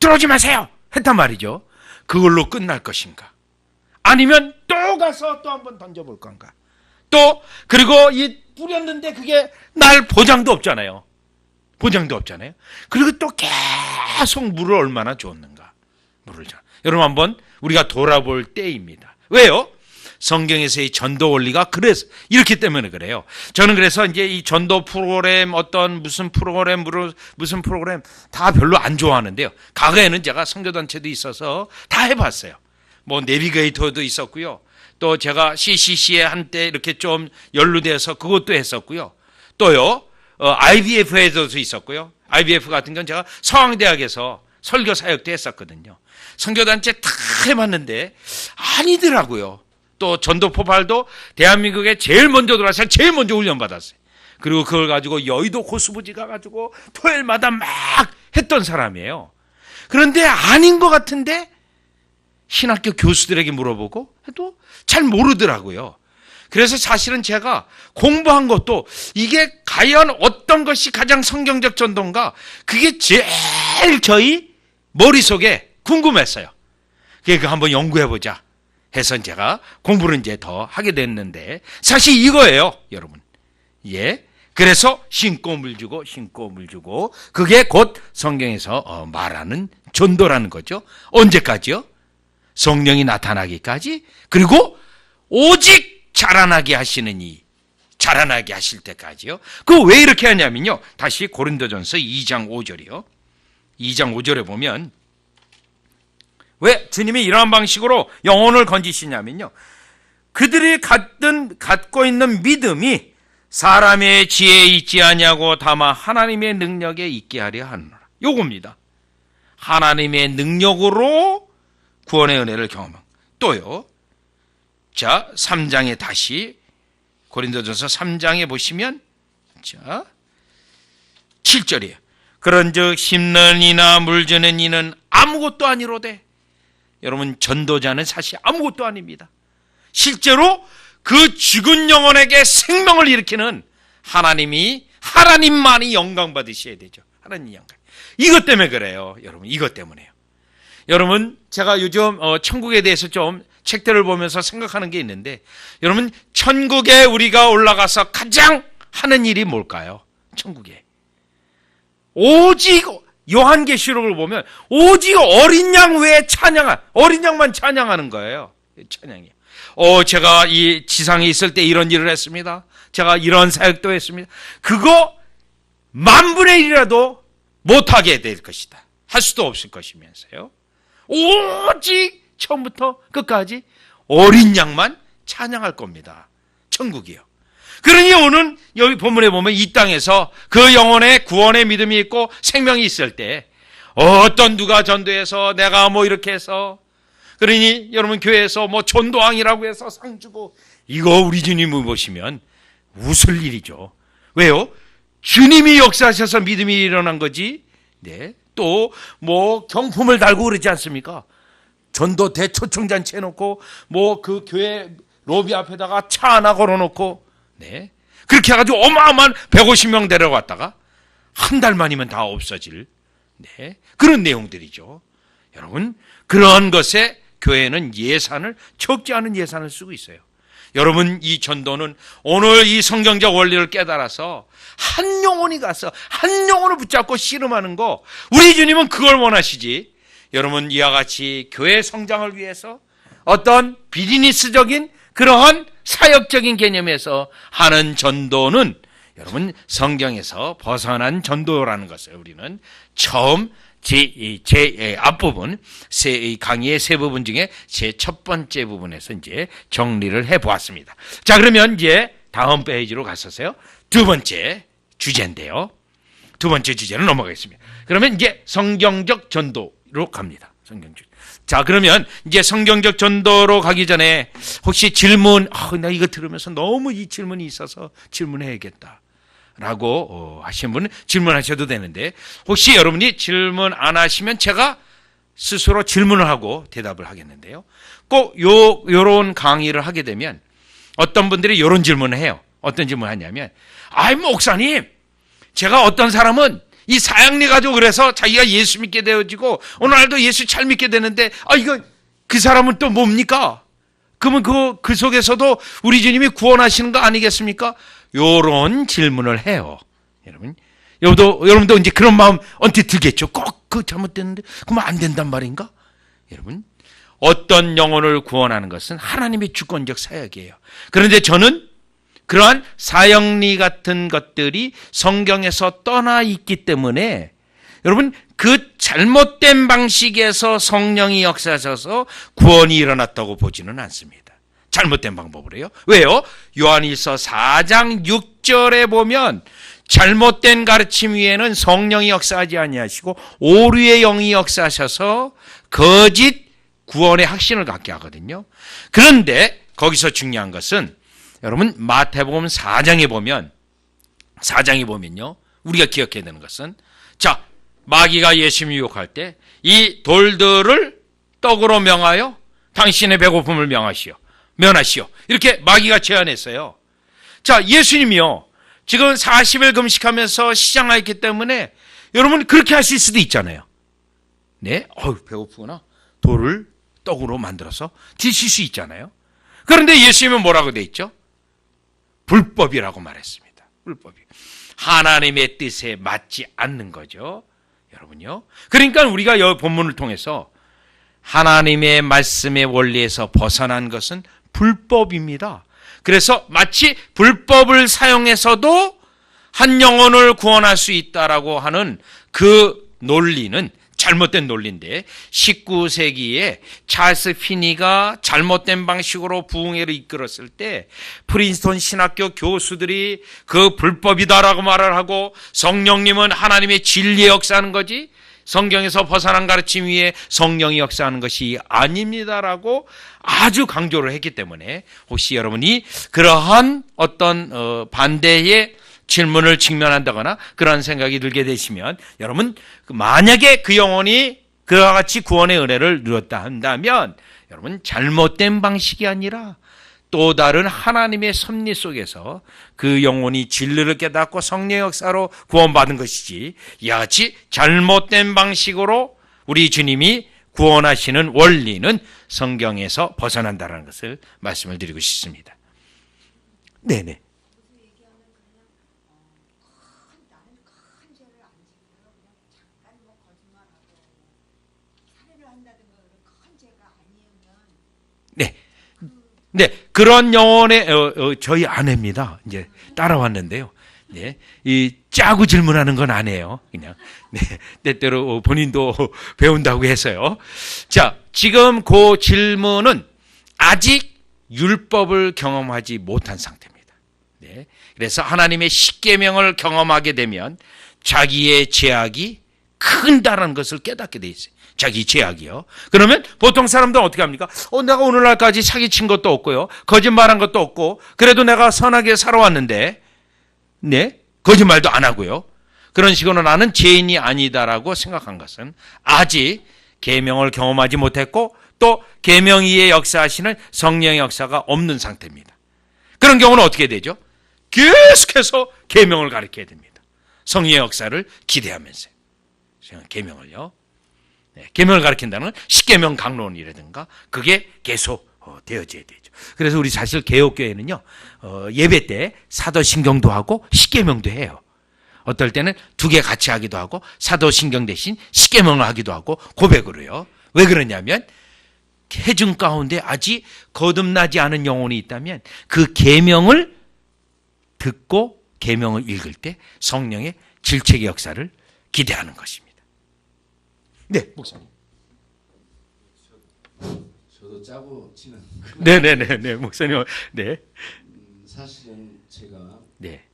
들어오지 마세요 했단 말이죠. 그걸로 끝날 것인가? 아니면 또 가서 또 한번 던져볼 건가? 또 그리고 이 뿌렸는데 그게 날 보장도 없잖아요. 보장도 없잖아요. 그리고 또 계속 물을 얼마나 줬는가? 물을 줘. 여러분, 한번 우리가 돌아볼 때입니다. 왜요? 성경에서의 전도 원리가 그래서 이렇기 때문에 그래요. 저는 그래서 이제 이 전도 프로그램 무슨 프로그램 다 별로 안 좋아하는데요. 과거에는 제가 선교단체도 있어서 다 해봤어요. 뭐 내비게이터도 있었고요. 또 제가 CCC에 한때 이렇게 좀 연루돼서 그것도 했었고요. 또요, IBF에도 있었고요. IBF 같은 건 제가 서강대학에서 설교 사역도 했었거든요. 선교단체 다 해봤는데 아니더라고요. 또 전도 포팔도 대한민국에 제일 먼저 들어와서 제일 먼저 훈련받았어요. 그리고 그걸 가지고 여의도 고수부지 가가지고 토요일마다 막 했던 사람이에요. 그런데 아닌 것 같은데 신학교 교수들에게 물어보고 해도 잘 모르더라고요. 그래서 사실은 제가 공부한 것도 이게 과연 어떤 것이 가장 성경적 전도인가, 그게 제일 저희 머릿속에 궁금했어요. 그러니까 한번 연구해보자 해서 제가 공부를 이제 더 하게 됐는데, 사실 이거예요, 여러분. 예. 그래서 심고 물 주고 심고 물 주고, 그게 곧 성경에서 말하는 전도라는 거죠. 언제까지요? 성령이 나타나기까지, 그리고 오직 자라나게 하시는 자라나게 하실 때까지요. 그 왜 이렇게 하냐면요. 다시 고린도전서 2장 5절이요. 2장 5절에 보면 왜 주님이 이러한 방식으로 영혼을 건지시냐면요. 그들이 갖고 있는 믿음이 사람의 지혜에 있지 아니하고 다만 하나님의 능력에 있게 하려 하노라. 요겁니다. 하나님의 능력으로 구원의 은혜를 경험한. 또요. 자, 3장에 다시 고린도전서 3장에 보시면 자 7절이에요. 그런즉 심는 이나 물주는 이는 아무것도 아니로되. 여러분, 전도자는 사실 아무것도 아닙니다. 실제로 그 죽은 영혼에게 생명을 일으키는 하나님만이 영광 받으셔야 되죠. 하나님 영광. 이것 때문에 그래요. 여러분, 이것 때문에요. 여러분, 제가 요즘 천국에 대해서 좀 책들을 보면서 생각하는 게 있는데, 여러분, 천국에 우리가 올라가서 가장 하는 일이 뭘까요? 천국에 오직 요한계시록을 보면 오직 어린 양 외에 어린 양만 찬양하는 거예요. 찬양이요. 제가 이 지상에 있을 때 이런 일을 했습니다. 제가 이런 사역도 했습니다. 그거 10,000분의 1이라도 못하게 될 것이다. 할 수도 없을 것이면서요. 오직 처음부터 끝까지 어린 양만 찬양할 겁니다. 천국이요. 그러니 오늘 여기 본문에 보면 이 땅에서 그 영혼의 구원의 믿음이 있고 생명이 있을 때 어떤 누가 전도해서 내가 뭐 이렇게 해서 그러니 여러분 교회에서 뭐 전도왕이라고 해서 상 주고 이거 우리 주님을 보시면 웃을 일이죠. 왜요? 주님이 역사하셔서 믿음이 일어난 거지. 네. 또 뭐 경품을 달고 그러지 않습니까? 전도 대초청잔치 해놓고 뭐 그 교회 로비 앞에다가 차 하나 걸어놓고 네. 그렇게 해가지고 어마어마한 150명 데려갔다가 한 달 만이면 다 없어질 네. 그런 내용들이죠. 여러분, 그런 것에 교회는 적지 않은 예산을 쓰고 있어요. 여러분, 이 전도는 오늘 이 성경적 원리를 깨달아서 한 영혼이 가서 한 영혼을 붙잡고 씨름하는 거, 우리 주님은 그걸 원하시지. 여러분, 이와 같이 교회 성장을 위해서 어떤 비즈니스적인 그러한 사역적인 개념에서 하는 전도는 여러분 성경에서 벗어난 전도라는 것을 우리는 처음 제 앞부분 강의의 세 부분 중에 제 첫 번째 부분에서 이제 정리를 해 보았습니다. 자, 그러면 이제 다음 페이지로 갔었어요. 두 번째 주제인데요. 두 번째 주제로 넘어가겠습니다. 그러면 이제 성경적 전도로 갑니다. 성경적. 자, 그러면 이제 성경적 전도로 가기 전에 혹시 질문, 나 이거 들으면서 너무 이 질문이 있어서 질문해야겠다 라고 하신 분은 질문하셔도 되는데, 혹시 여러분이 질문 안 하시면 제가 스스로 질문을 하고 대답을 하겠는데요. 꼭 요런 강의를 하게 되면 어떤 분들이 요런 질문을 해요. 어떤 질문을 하냐면, 목사님, 제가 어떤 사람은 이 사양리 가지고 그래서 자기가 예수 믿게 되어지고 오늘날도 예수 잘 믿게 되는데 이거 그 사람은 또 뭡니까? 그러면 그 속에서도 우리 주님이 구원하시는 거 아니겠습니까? 요런 질문을 해요. 여러분도 이제 그런 마음 언뜻 들겠죠. 꼭 그 잘못됐는데 그러면 안 된단 말인가? 여러분, 어떤 영혼을 구원하는 것은 하나님의 주권적 사역이에요. 그런데 저는 그러한 사형리 같은 것들이 성경에서 떠나 있기 때문에 여러분, 그 잘못된 방식에서 성령이 역사하셔서 구원이 일어났다고 보지는 않습니다. 잘못된 방법으로요. 왜요? 요한일서 4장 6절에 보면 잘못된 가르침 위에는 성령이 역사하지 아니하시고 오류의 영이 역사하셔서 거짓 구원의 확신을 갖게 하거든요. 그런데 거기서 중요한 것은 여러분, 마태복음 4장에 보면요, 우리가 기억해야 되는 것은, 자, 마귀가 예수 유혹할 때 이 돌들을 떡으로 명하여 당신의 배고픔을 면하시오. 이렇게 마귀가 제안했어요. 자, 예수님이요, 지금 40일 금식하면서 시장하였기 때문에 여러분 그렇게 하실 수도 있잖아요. 네, 배고프구나. 돌을 떡으로 만들어서 드실 수 있잖아요. 그런데 예수님은 뭐라고 돼 있죠? 불법이라고 말했습니다. 불법이. 하나님의 뜻에 맞지 않는 거죠. 여러분요. 그러니까 우리가 이 본문을 통해서 하나님의 말씀의 원리에서 벗어난 것은 불법입니다. 그래서 마치 불법을 사용해서도 한 영혼을 구원할 수 있다라고 하는 그 논리는 잘못된 논리인데, 19세기에 찰스 피니가 잘못된 방식으로 부흥회를 이끌었을 때 프린스턴 신학교 교수들이 그 불법이다라고 말을 하고 성령님은 하나님의 진리에 역사하는 거지 성경에서 벗어난 가르침 위에 성령이 역사하는 것이 아닙니다라고 아주 강조를 했기 때문에 혹시 여러분이 그러한 어떤 반대의 질문을 직면한다거나 그런 생각이 들게 되시면 여러분 만약에 그 영혼이 그와 같이 구원의 은혜를 누렸다 한다면 여러분 잘못된 방식이 아니라 또 다른 하나님의 섭리 속에서 그 영혼이 진리를 깨닫고 성령의 역사로 구원받은 것이지 이와 같이 잘못된 방식으로 우리 주님이 구원하시는 원리는 성경에서 벗어난다는 것을 말씀을 드리고 싶습니다. 네네. 네. 네, 그런 영혼의 저희 아내입니다. 이제 따라왔는데요. 네, 이 짜고 질문하는 건 아니에요. 그냥 네, 때때로 본인도 배운다고 해서요. 자, 지금 그 질문은 아직 율법을 경험하지 못한 상태입니다. 네, 그래서 하나님의 십계명을 경험하게 되면 자기의 죄악이 큰다는 것을 깨닫게 돼 있어요. 자기 죄악이요. 그러면 보통 사람들은 어떻게 합니까? 내가 오늘날까지 사기친 것도 없고요. 거짓말한 것도 없고 그래도 내가 선하게 살아왔는데 네, 거짓말도 안 하고요. 그런 식으로 나는 죄인이 아니다라고 생각한 것은 아직 계명을 경험하지 못했고 또 계명 위에 역사하시는 성령의 역사가 없는 상태입니다. 그런 경우는 어떻게 되죠? 계속해서 계명을 가르쳐야 됩니다. 성령의 역사를 기대하면서요. 계명을요. 네, 계명을 가르친다는 건 십계명 강론이라든가 그게 계속 되어져야 되죠. 그래서 우리 사실 개혁교회는요 예배 때 사도신경도 하고 십계명도 해요. 어떨 때는 두 개 같이 하기도 하고 사도신경 대신 십계명을 하기도 하고 고백으로요. 왜 그러냐면 해중 가운데 아직 거듭나지 않은 영혼이 있다면 그 계명을 듣고 계명을 읽을 때 성령의 질책의 역사를 기대하는 것입니다. 네, 목사님. 저도 짜고 치는. 네네네, 목사님. 네. 사실은 제가 네.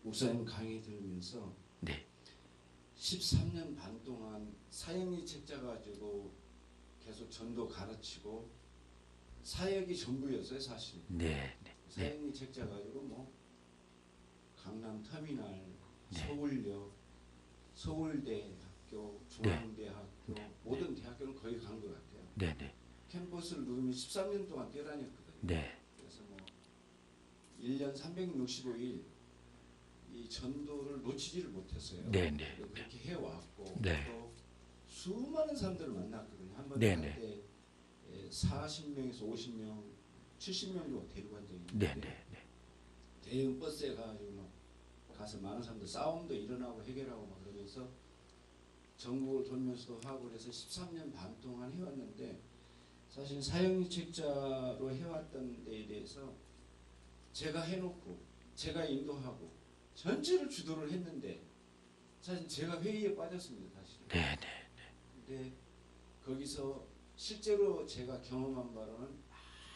목사님 강의 들으면서 네. 13년 반 동안 사역리 책자 가지고 계속 전도 가르치고 사역이 전부였어요, 사실. 네. 사역리 책자 가지고 뭐 강남 터미널, 네. 서울역, 서울대 학교, 중앙대학교 모든 대학교는 거의 간 것 같아요. 네네. 캠퍼스를 누르면 13년 동안 뛰어다녔거든요. 네. 그래서 뭐 1년 365일 이 전도를 놓치지를 못했어요. 네네. 그렇게 해왔고 네. 또 수많은 사람들을 만났거든요. 한번 네네. 때 40명에서 50명, 70명 정도 데리고 간 적이 있는데 네네. 대형 버스에 가가지고 막 가서 많은 사람들 싸움도 일어나고 해결하고 막 그러면서 전국을 돌면서도 하고 그래서 13년 반 동안 해왔는데 사실 사형리 책자로 해왔던 데에 대해서 제가 해놓고 제가 인도하고 전체를 주도를 했는데 사실 제가 회의에 빠졌습니다. 사실은. 네네. 근데 거기서 실제로 제가 경험한 바로는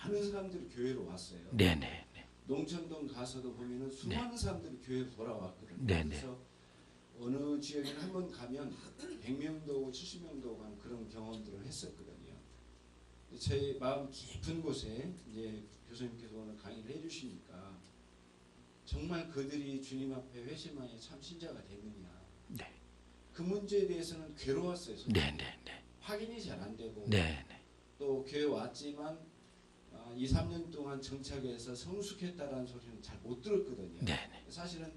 많은 사람들이 교회로 왔어요. 네네. 농천동 가서도 보면은 수많은 사람들이 교회로 돌아왔거든요. 네네. 그래서 어느 지역에 한번 가면 100명도 오고 70명도 오고 하는 그런 경험들을 했었거든요. 제 마음 깊은 곳에 이제 교수님께서 오늘 강의를 해주시니까 정말 그들이 주님 앞에 회심하여 참 신자가 됐느냐. 네. 그 문제에 대해서는 괴로웠어요. 네네. 확인이 잘 안 되고 네네. 또 교회 왔지만 2, 3년 동안 정착해서 성숙했다라는 소리는 잘 못 들었거든요. 네네. 사실은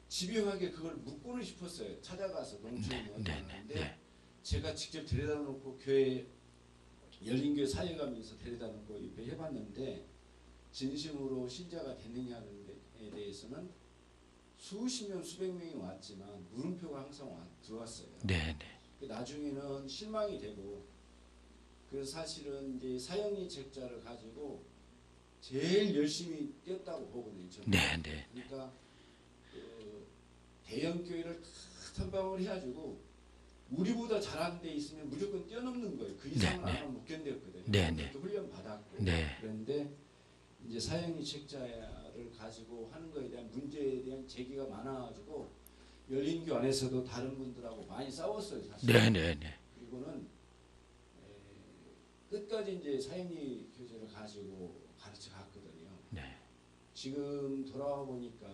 집요하게 그걸 묻고는 싶었어요. 찾아가서 농촌에 어디 갔는데 제가 직접 데려다 놓고 교회 열린교회 사역하면서 데려다 놓고 옆에 해봤는데 진심으로 신자가 됐느냐에 대해서는 수십 명 수백 명이 왔지만 물음표가 항상 들어왔어요. 네네. 나중에는 실망이 되고 그래서 사실은 이제 사형리 책자를 가지고 제일 열심히 뛰었다고 보거든요. 저는. 네네. 그러니까 대형 교회를 다 탐방을 해가지고 우리보다 잘하는 데 있으면 무조건 뛰어넘는 거예요. 그 이상은 안 하면 못 견뎠거든요. 네네. 훈련 받았고 네. 그런데 이제 사형리 책자를 가지고 하는 거에 대한 문제에 대한 제기가 많아가지고 열린교 안에서도 다른 분들하고 많이 싸웠어요, 사실. 네네네. 그리고는 끝까지 이제 사형리 교재를 가지고 가르쳐 갔거든요. 네. 지금 돌아와 보니까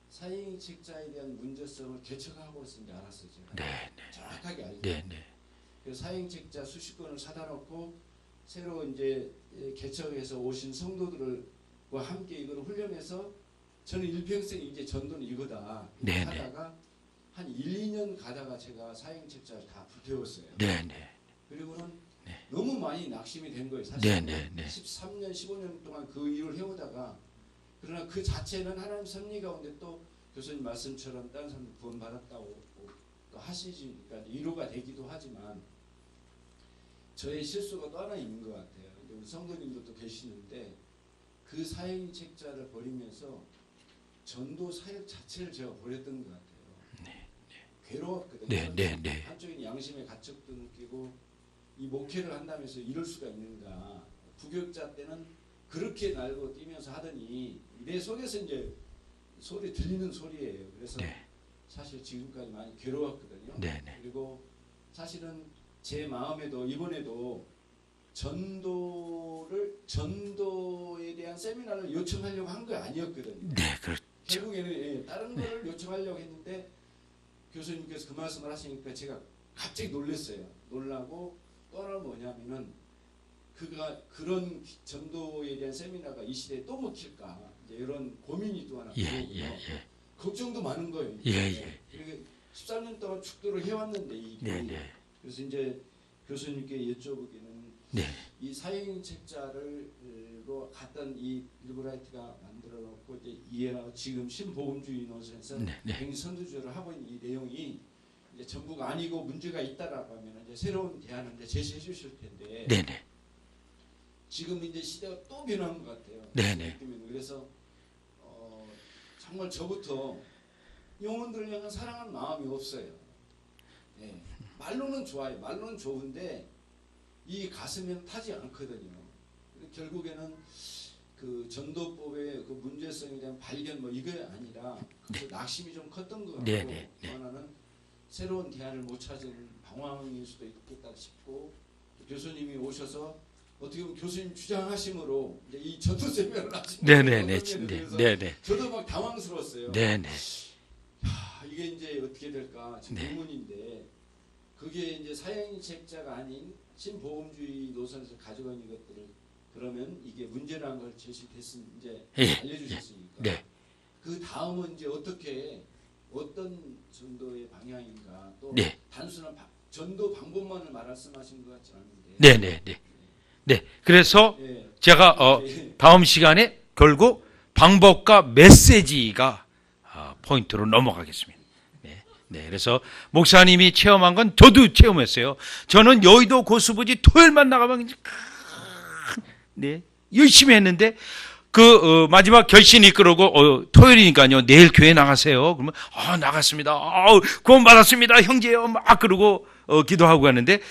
사형 책자에 대한 문제성을 개척하고 있는 줄 알았어요, 제가. 네네. 정확하게 알죠. 네네. 그래서 사형 책자 수십 권을 사다 놓고 새로 이제 개척해서 오신 성도들과 함께 이걸 훈련해서 저는 일평생 이제 전도는 이거다 네네. 하다가 한 1, 2년 가다가 제가 사형 책자를 다 불태웠어요. 네네. 그리고는 네. 너무 많이 낙심이 된 거예요. 사실 네네네. 13년, 15년 동안 그 일을 해오다가 그러나 그 자체는 하나님 섭리 가운데 또 교수님 말씀처럼 다른 사람 구원받았다고 또 하시니까 위로가 되기도 하지만 저의 실수가 또 하나 있는 것 같아요. 우리 성도님들도 계시는데 그 사형 책자를 버리면서 전도 사역 자체를 제가 버렸던 것 같아요. 네. 괴로웠거든요. 네네네. 한쪽인 양심의 가책도 느끼고 이 목회를 한다면서 이럴 수가 있는가. 부교육자 때는 그렇게 날고 뛰면서 하더니 내 속에서 이제 소리 들리는 소리예요. 그래서 네. 사실 지금까지 많이 괴로웠거든요. 네네. 그리고 사실은 제 마음에도 이번에도 전도에 대한 세미나를 요청하려고 한 거 아니었거든요. 네, 그렇죠. 결국에는 다른 거를 요청하려고 했는데 교수님께서 그 말씀을 하시니까 제가 갑자기 놀랐어요. 놀라고 또 하나는 뭐냐면은 그가 그런 전도에 대한 세미나가 이 시대에 또 먹힐까 이제 이런 고민이 또 하나 들어오고요. 걱정도 많은 거예요. 그리고 13년 동안 축도를 해왔는데 이 네네. 그래서 이제 교수님께 여쭤보기는 네. 이 사형 책자를로 갔던 이 빌브라이트가 만들어 놓고 이제 이해하고 지금 신복음주의 노선에서 굉장히 선두주의를 하고 있는 이 내용이 이제 전부가 아니고 문제가 있다라고 하면 이제 새로운 대안을 이제 제시해 주실 텐데 네네. 지금 이제 시대가 또 변한 것 같아요. 네네. 그래서 정말 저부터 영혼들을 향한 사랑하는 마음이 없어요. 네. 말로는 좋아요. 말로는 좋은데 이 가슴에는 타지 않거든요. 결국에는 그 전도법의 그 문제성에 대한 발견 뭐 이게 아니라 그 낙심이 좀 컸던 것 같고 또 하나는 새로운 대안을 못 찾은 방황일 수도 있겠다 싶고 교수님이 오셔서 어떻게 보면 교수님 주장하심으로 이제 이 전도 세미나를 하신 네네네. 네네. 저도 막 당황스러웠어요. 네네. 이게 이제 어떻게 될까 지금 의문인데 그게 이제 사형 책자가 아닌 신보험주의 노선에서 가져간 이것들을 그러면 이게 문제라는 걸 제시됐으면 이제 알려주셨으니까 네. 그 다음은 이제 어떻게 어떤 전도의 방향인가 또 단순한 전도 방법만을 말씀하신 것 같지 않은데 네네네. 네. 그래서 제가 다음 시간에 결국 방법과 메시지가 포인트로 넘어가겠습니다. 네, 그래서 목사님이 체험한 건 저도 체험했어요. 저는 여의도 고수부지 토요일만 나가면 열심히 했는데 마지막 결신 이끌고 토요일이니까요. 내일 교회 나가세요. 그러면 나갔습니다. 구원 받았습니다, 형제요. 막 그러고 기도하고 가는데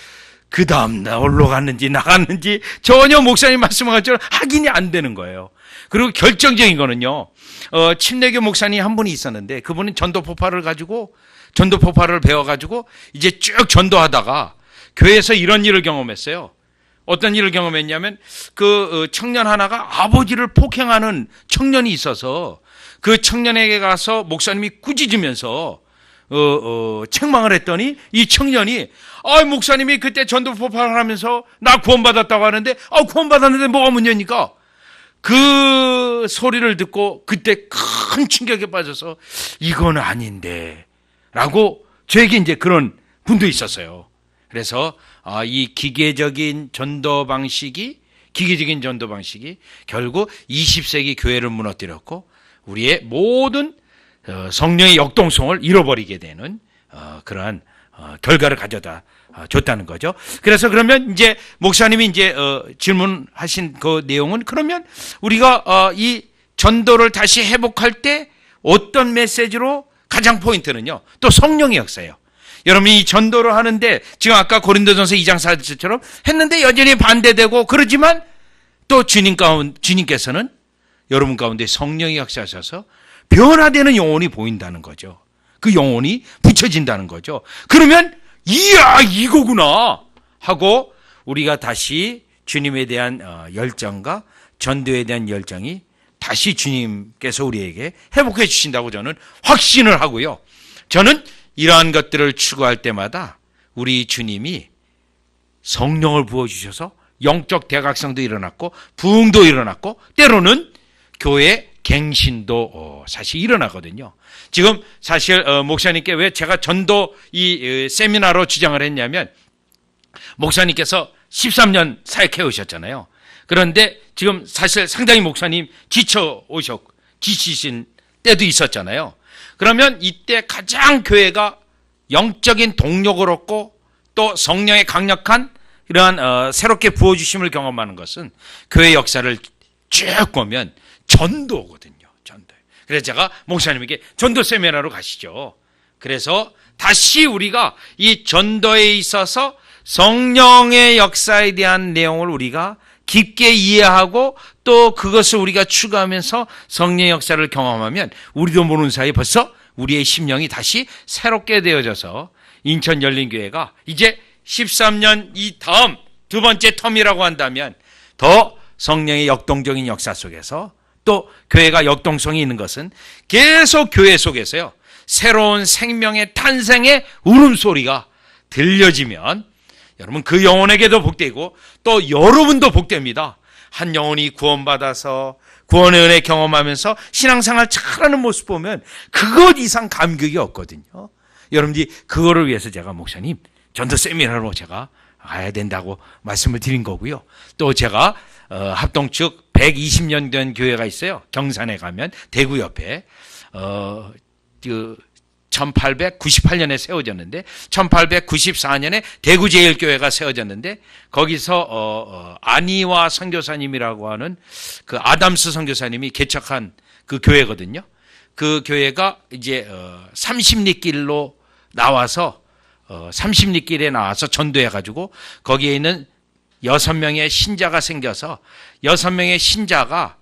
그 다음 날 올라갔는지 나갔는지 전혀 목사님 말씀한 것처럼 확인이 안 되는 거예요. 그리고 결정적인 거는요. 침례교 목사님 한 분이 있었는데 그분은 전도폭발을 배워가지고 이제 쭉 전도하다가 교회에서 이런 일을 경험했어요. 어떤 일을 경험했냐면 그 청년 하나가 아버지를 폭행하는 청년이 있어서 그 청년에게 가서 목사님이 꾸짖으면서 책망을 했더니 이 청년이 목사님이 그때 전도 폭발을 하면서 나 구원받았다고 하는데 구원받았는데 뭐가 문제입니까? 그 소리를 듣고 그때 큰 충격에 빠져서 이건 아닌데 라고 저에게 이제 그런 분도 있었어요. 그래서 이 기계적인 전도 방식이 결국 20세기 교회를 무너뜨렸고 우리의 모든 성령의 역동성을 잃어버리게 되는 그러한 결과를 가져다 줬다는 거죠. 그래서 그러면 이제 목사님이 이제 질문하신 그 내용은 그러면 우리가 이 전도를 다시 회복할 때 어떤 메시지로 가장 포인트는요. 또 성령의 역사예요. 여러분이 이 전도를 하는데 지금 아까 고린도전서 2장 4절처럼 했는데 여전히 반대되고 그러지만 또 주님께서는 여러분 가운데 성령이 역사하셔서 변화되는 영혼이 보인다는 거죠. 그 영혼이 붙여진다는 거죠. 그러면 이야 이거구나 하고 우리가 다시 주님에 대한 열정과 전도에 대한 열정이 다시 주님께서 우리에게 회복해 주신다고 저는 확신을 하고요. 저는 이러한 것들을 추구할 때마다 우리 주님이 성령을 부어주셔서 영적 대각성도 일어났고 부흥도 일어났고 때로는 교회 갱신도 사실 일어나거든요. 지금 사실 목사님께 왜 제가 전도 이 세미나로 주장을 했냐면 목사님께서 13년 사역해 오셨잖아요. 그런데 지금 사실 상당히 목사님 지치신 때도 있었잖아요. 그러면 이때 가장 교회가 영적인 동력을 얻고 또 성령의 강력한 이러한 새롭게 부어주심을 경험하는 것은 교회 역사를 쭉 보면 전도거든요. 전도. 그래서 제가 목사님에게 전도 세미나로 가시죠. 그래서 다시 우리가 이 전도에 있어서 성령의 역사에 대한 내용을 우리가 깊게 이해하고 또 그것을 우리가 추구하면서 성령의 역사를 경험하면 우리도 모르는 사이에 벌써 우리의 심령이 다시 새롭게 되어져서 인천 열린교회가 이제 13년 이 다음 두 번째 텀이라고 한다면 더 성령의 역동적인 역사 속에서 또 교회가 역동성이 있는 것은 계속 교회 속에서요 새로운 생명의 탄생의 울음소리가 들려지면 여러분 그 영혼에게도 복되고 또 여러분도 복됩니다. 한 영혼이 구원받아서 구원의 은혜 경험하면서 신앙생활 잘하는 모습 보면 그것 이상 감격이 없거든요. 여러분들이 그거를 위해서 제가 목사님 전도 세미나로 제가 가야 된다고 말씀을 드린 거고요. 또 제가 합동 측 120년 된 교회가 있어요. 경산에 가면 대구 옆에 1898년에 세워졌는데 1894년에 대구제일교회가 세워졌는데 거기서 안희와 선교사님이라고 하는 그 아담스 선교사님이 개척한 그 교회거든요. 그 교회가 이제 30리길로 나와서 30리길에 나와서 전도해가지고 거기에 있는 6명의 신자가 생겨서 6명의 신자가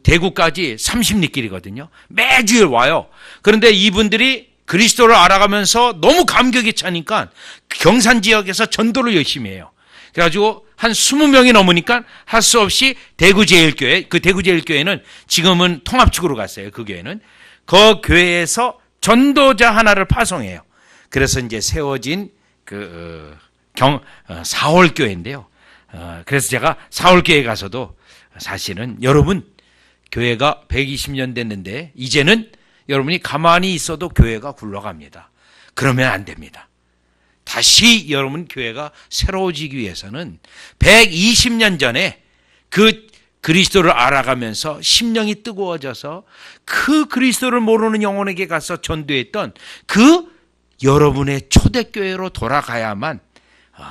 대구까지 30리길이거든요. 매주일 와요. 그런데 이분들이 그리스도를 알아가면서 너무 감격이 차니까 경산 지역에서 전도를 열심히 해요. 그래가지고 한 20명이 넘으니까 할 수 없이 대구제일교회, 그 대구제일교회는 지금은 통합축으로 갔어요. 그 교회는. 그 교회에서 전도자 하나를 파송해요. 그래서 이제 세워진 사월교회인데요. 그래서 제가 사월교회 가서도 사실은 여러분 교회가 120년 됐는데 이제는 여러분이 가만히 있어도 교회가 굴러갑니다. 그러면 안 됩니다. 다시 여러분 교회가 새로워지기 위해서는 120년 전에 그 그리스도를 알아가면서 심령이 뜨거워져서 그 그리스도를 모르는 영혼에게 가서 전도했던 그 여러분의 초대교회로 돌아가야만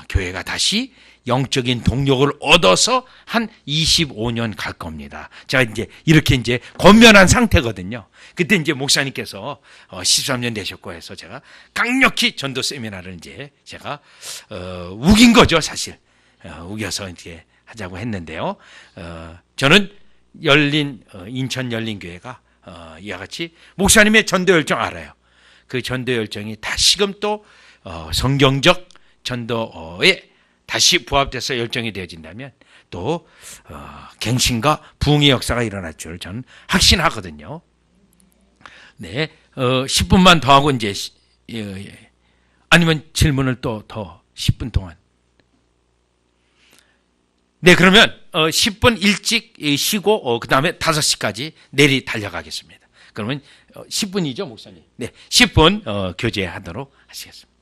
교회가 다시 영적인 동력을 얻어서 한 25년 갈 겁니다. 제가 이제 이렇게 이제 권면한 상태거든요. 그때 이제 목사님께서 13년 되셨고 해서 제가 강력히 전도 세미나를 이제 제가 우긴 거죠, 사실. 우겨서 이제 하자고 했는데요. 저는 인천 열린교회가 이와 같이 목사님의 전도 열정 알아요. 그 전도 열정이 다시금 또 성경적 전도에 다시 부합돼서 열정이 되어진다면 또 갱신과 부흥의 역사가 일어날 줄 저는 확신하거든요. 네, 10분만 더 하고 이제 아니면 질문을 또 더 10분 동안. 네, 그러면 10분 일찍 쉬고 그 다음에 5시까지 내리 달려가겠습니다. 그러면 10분이죠, 목사님? 네, 10분 교제하도록 하시겠습니다.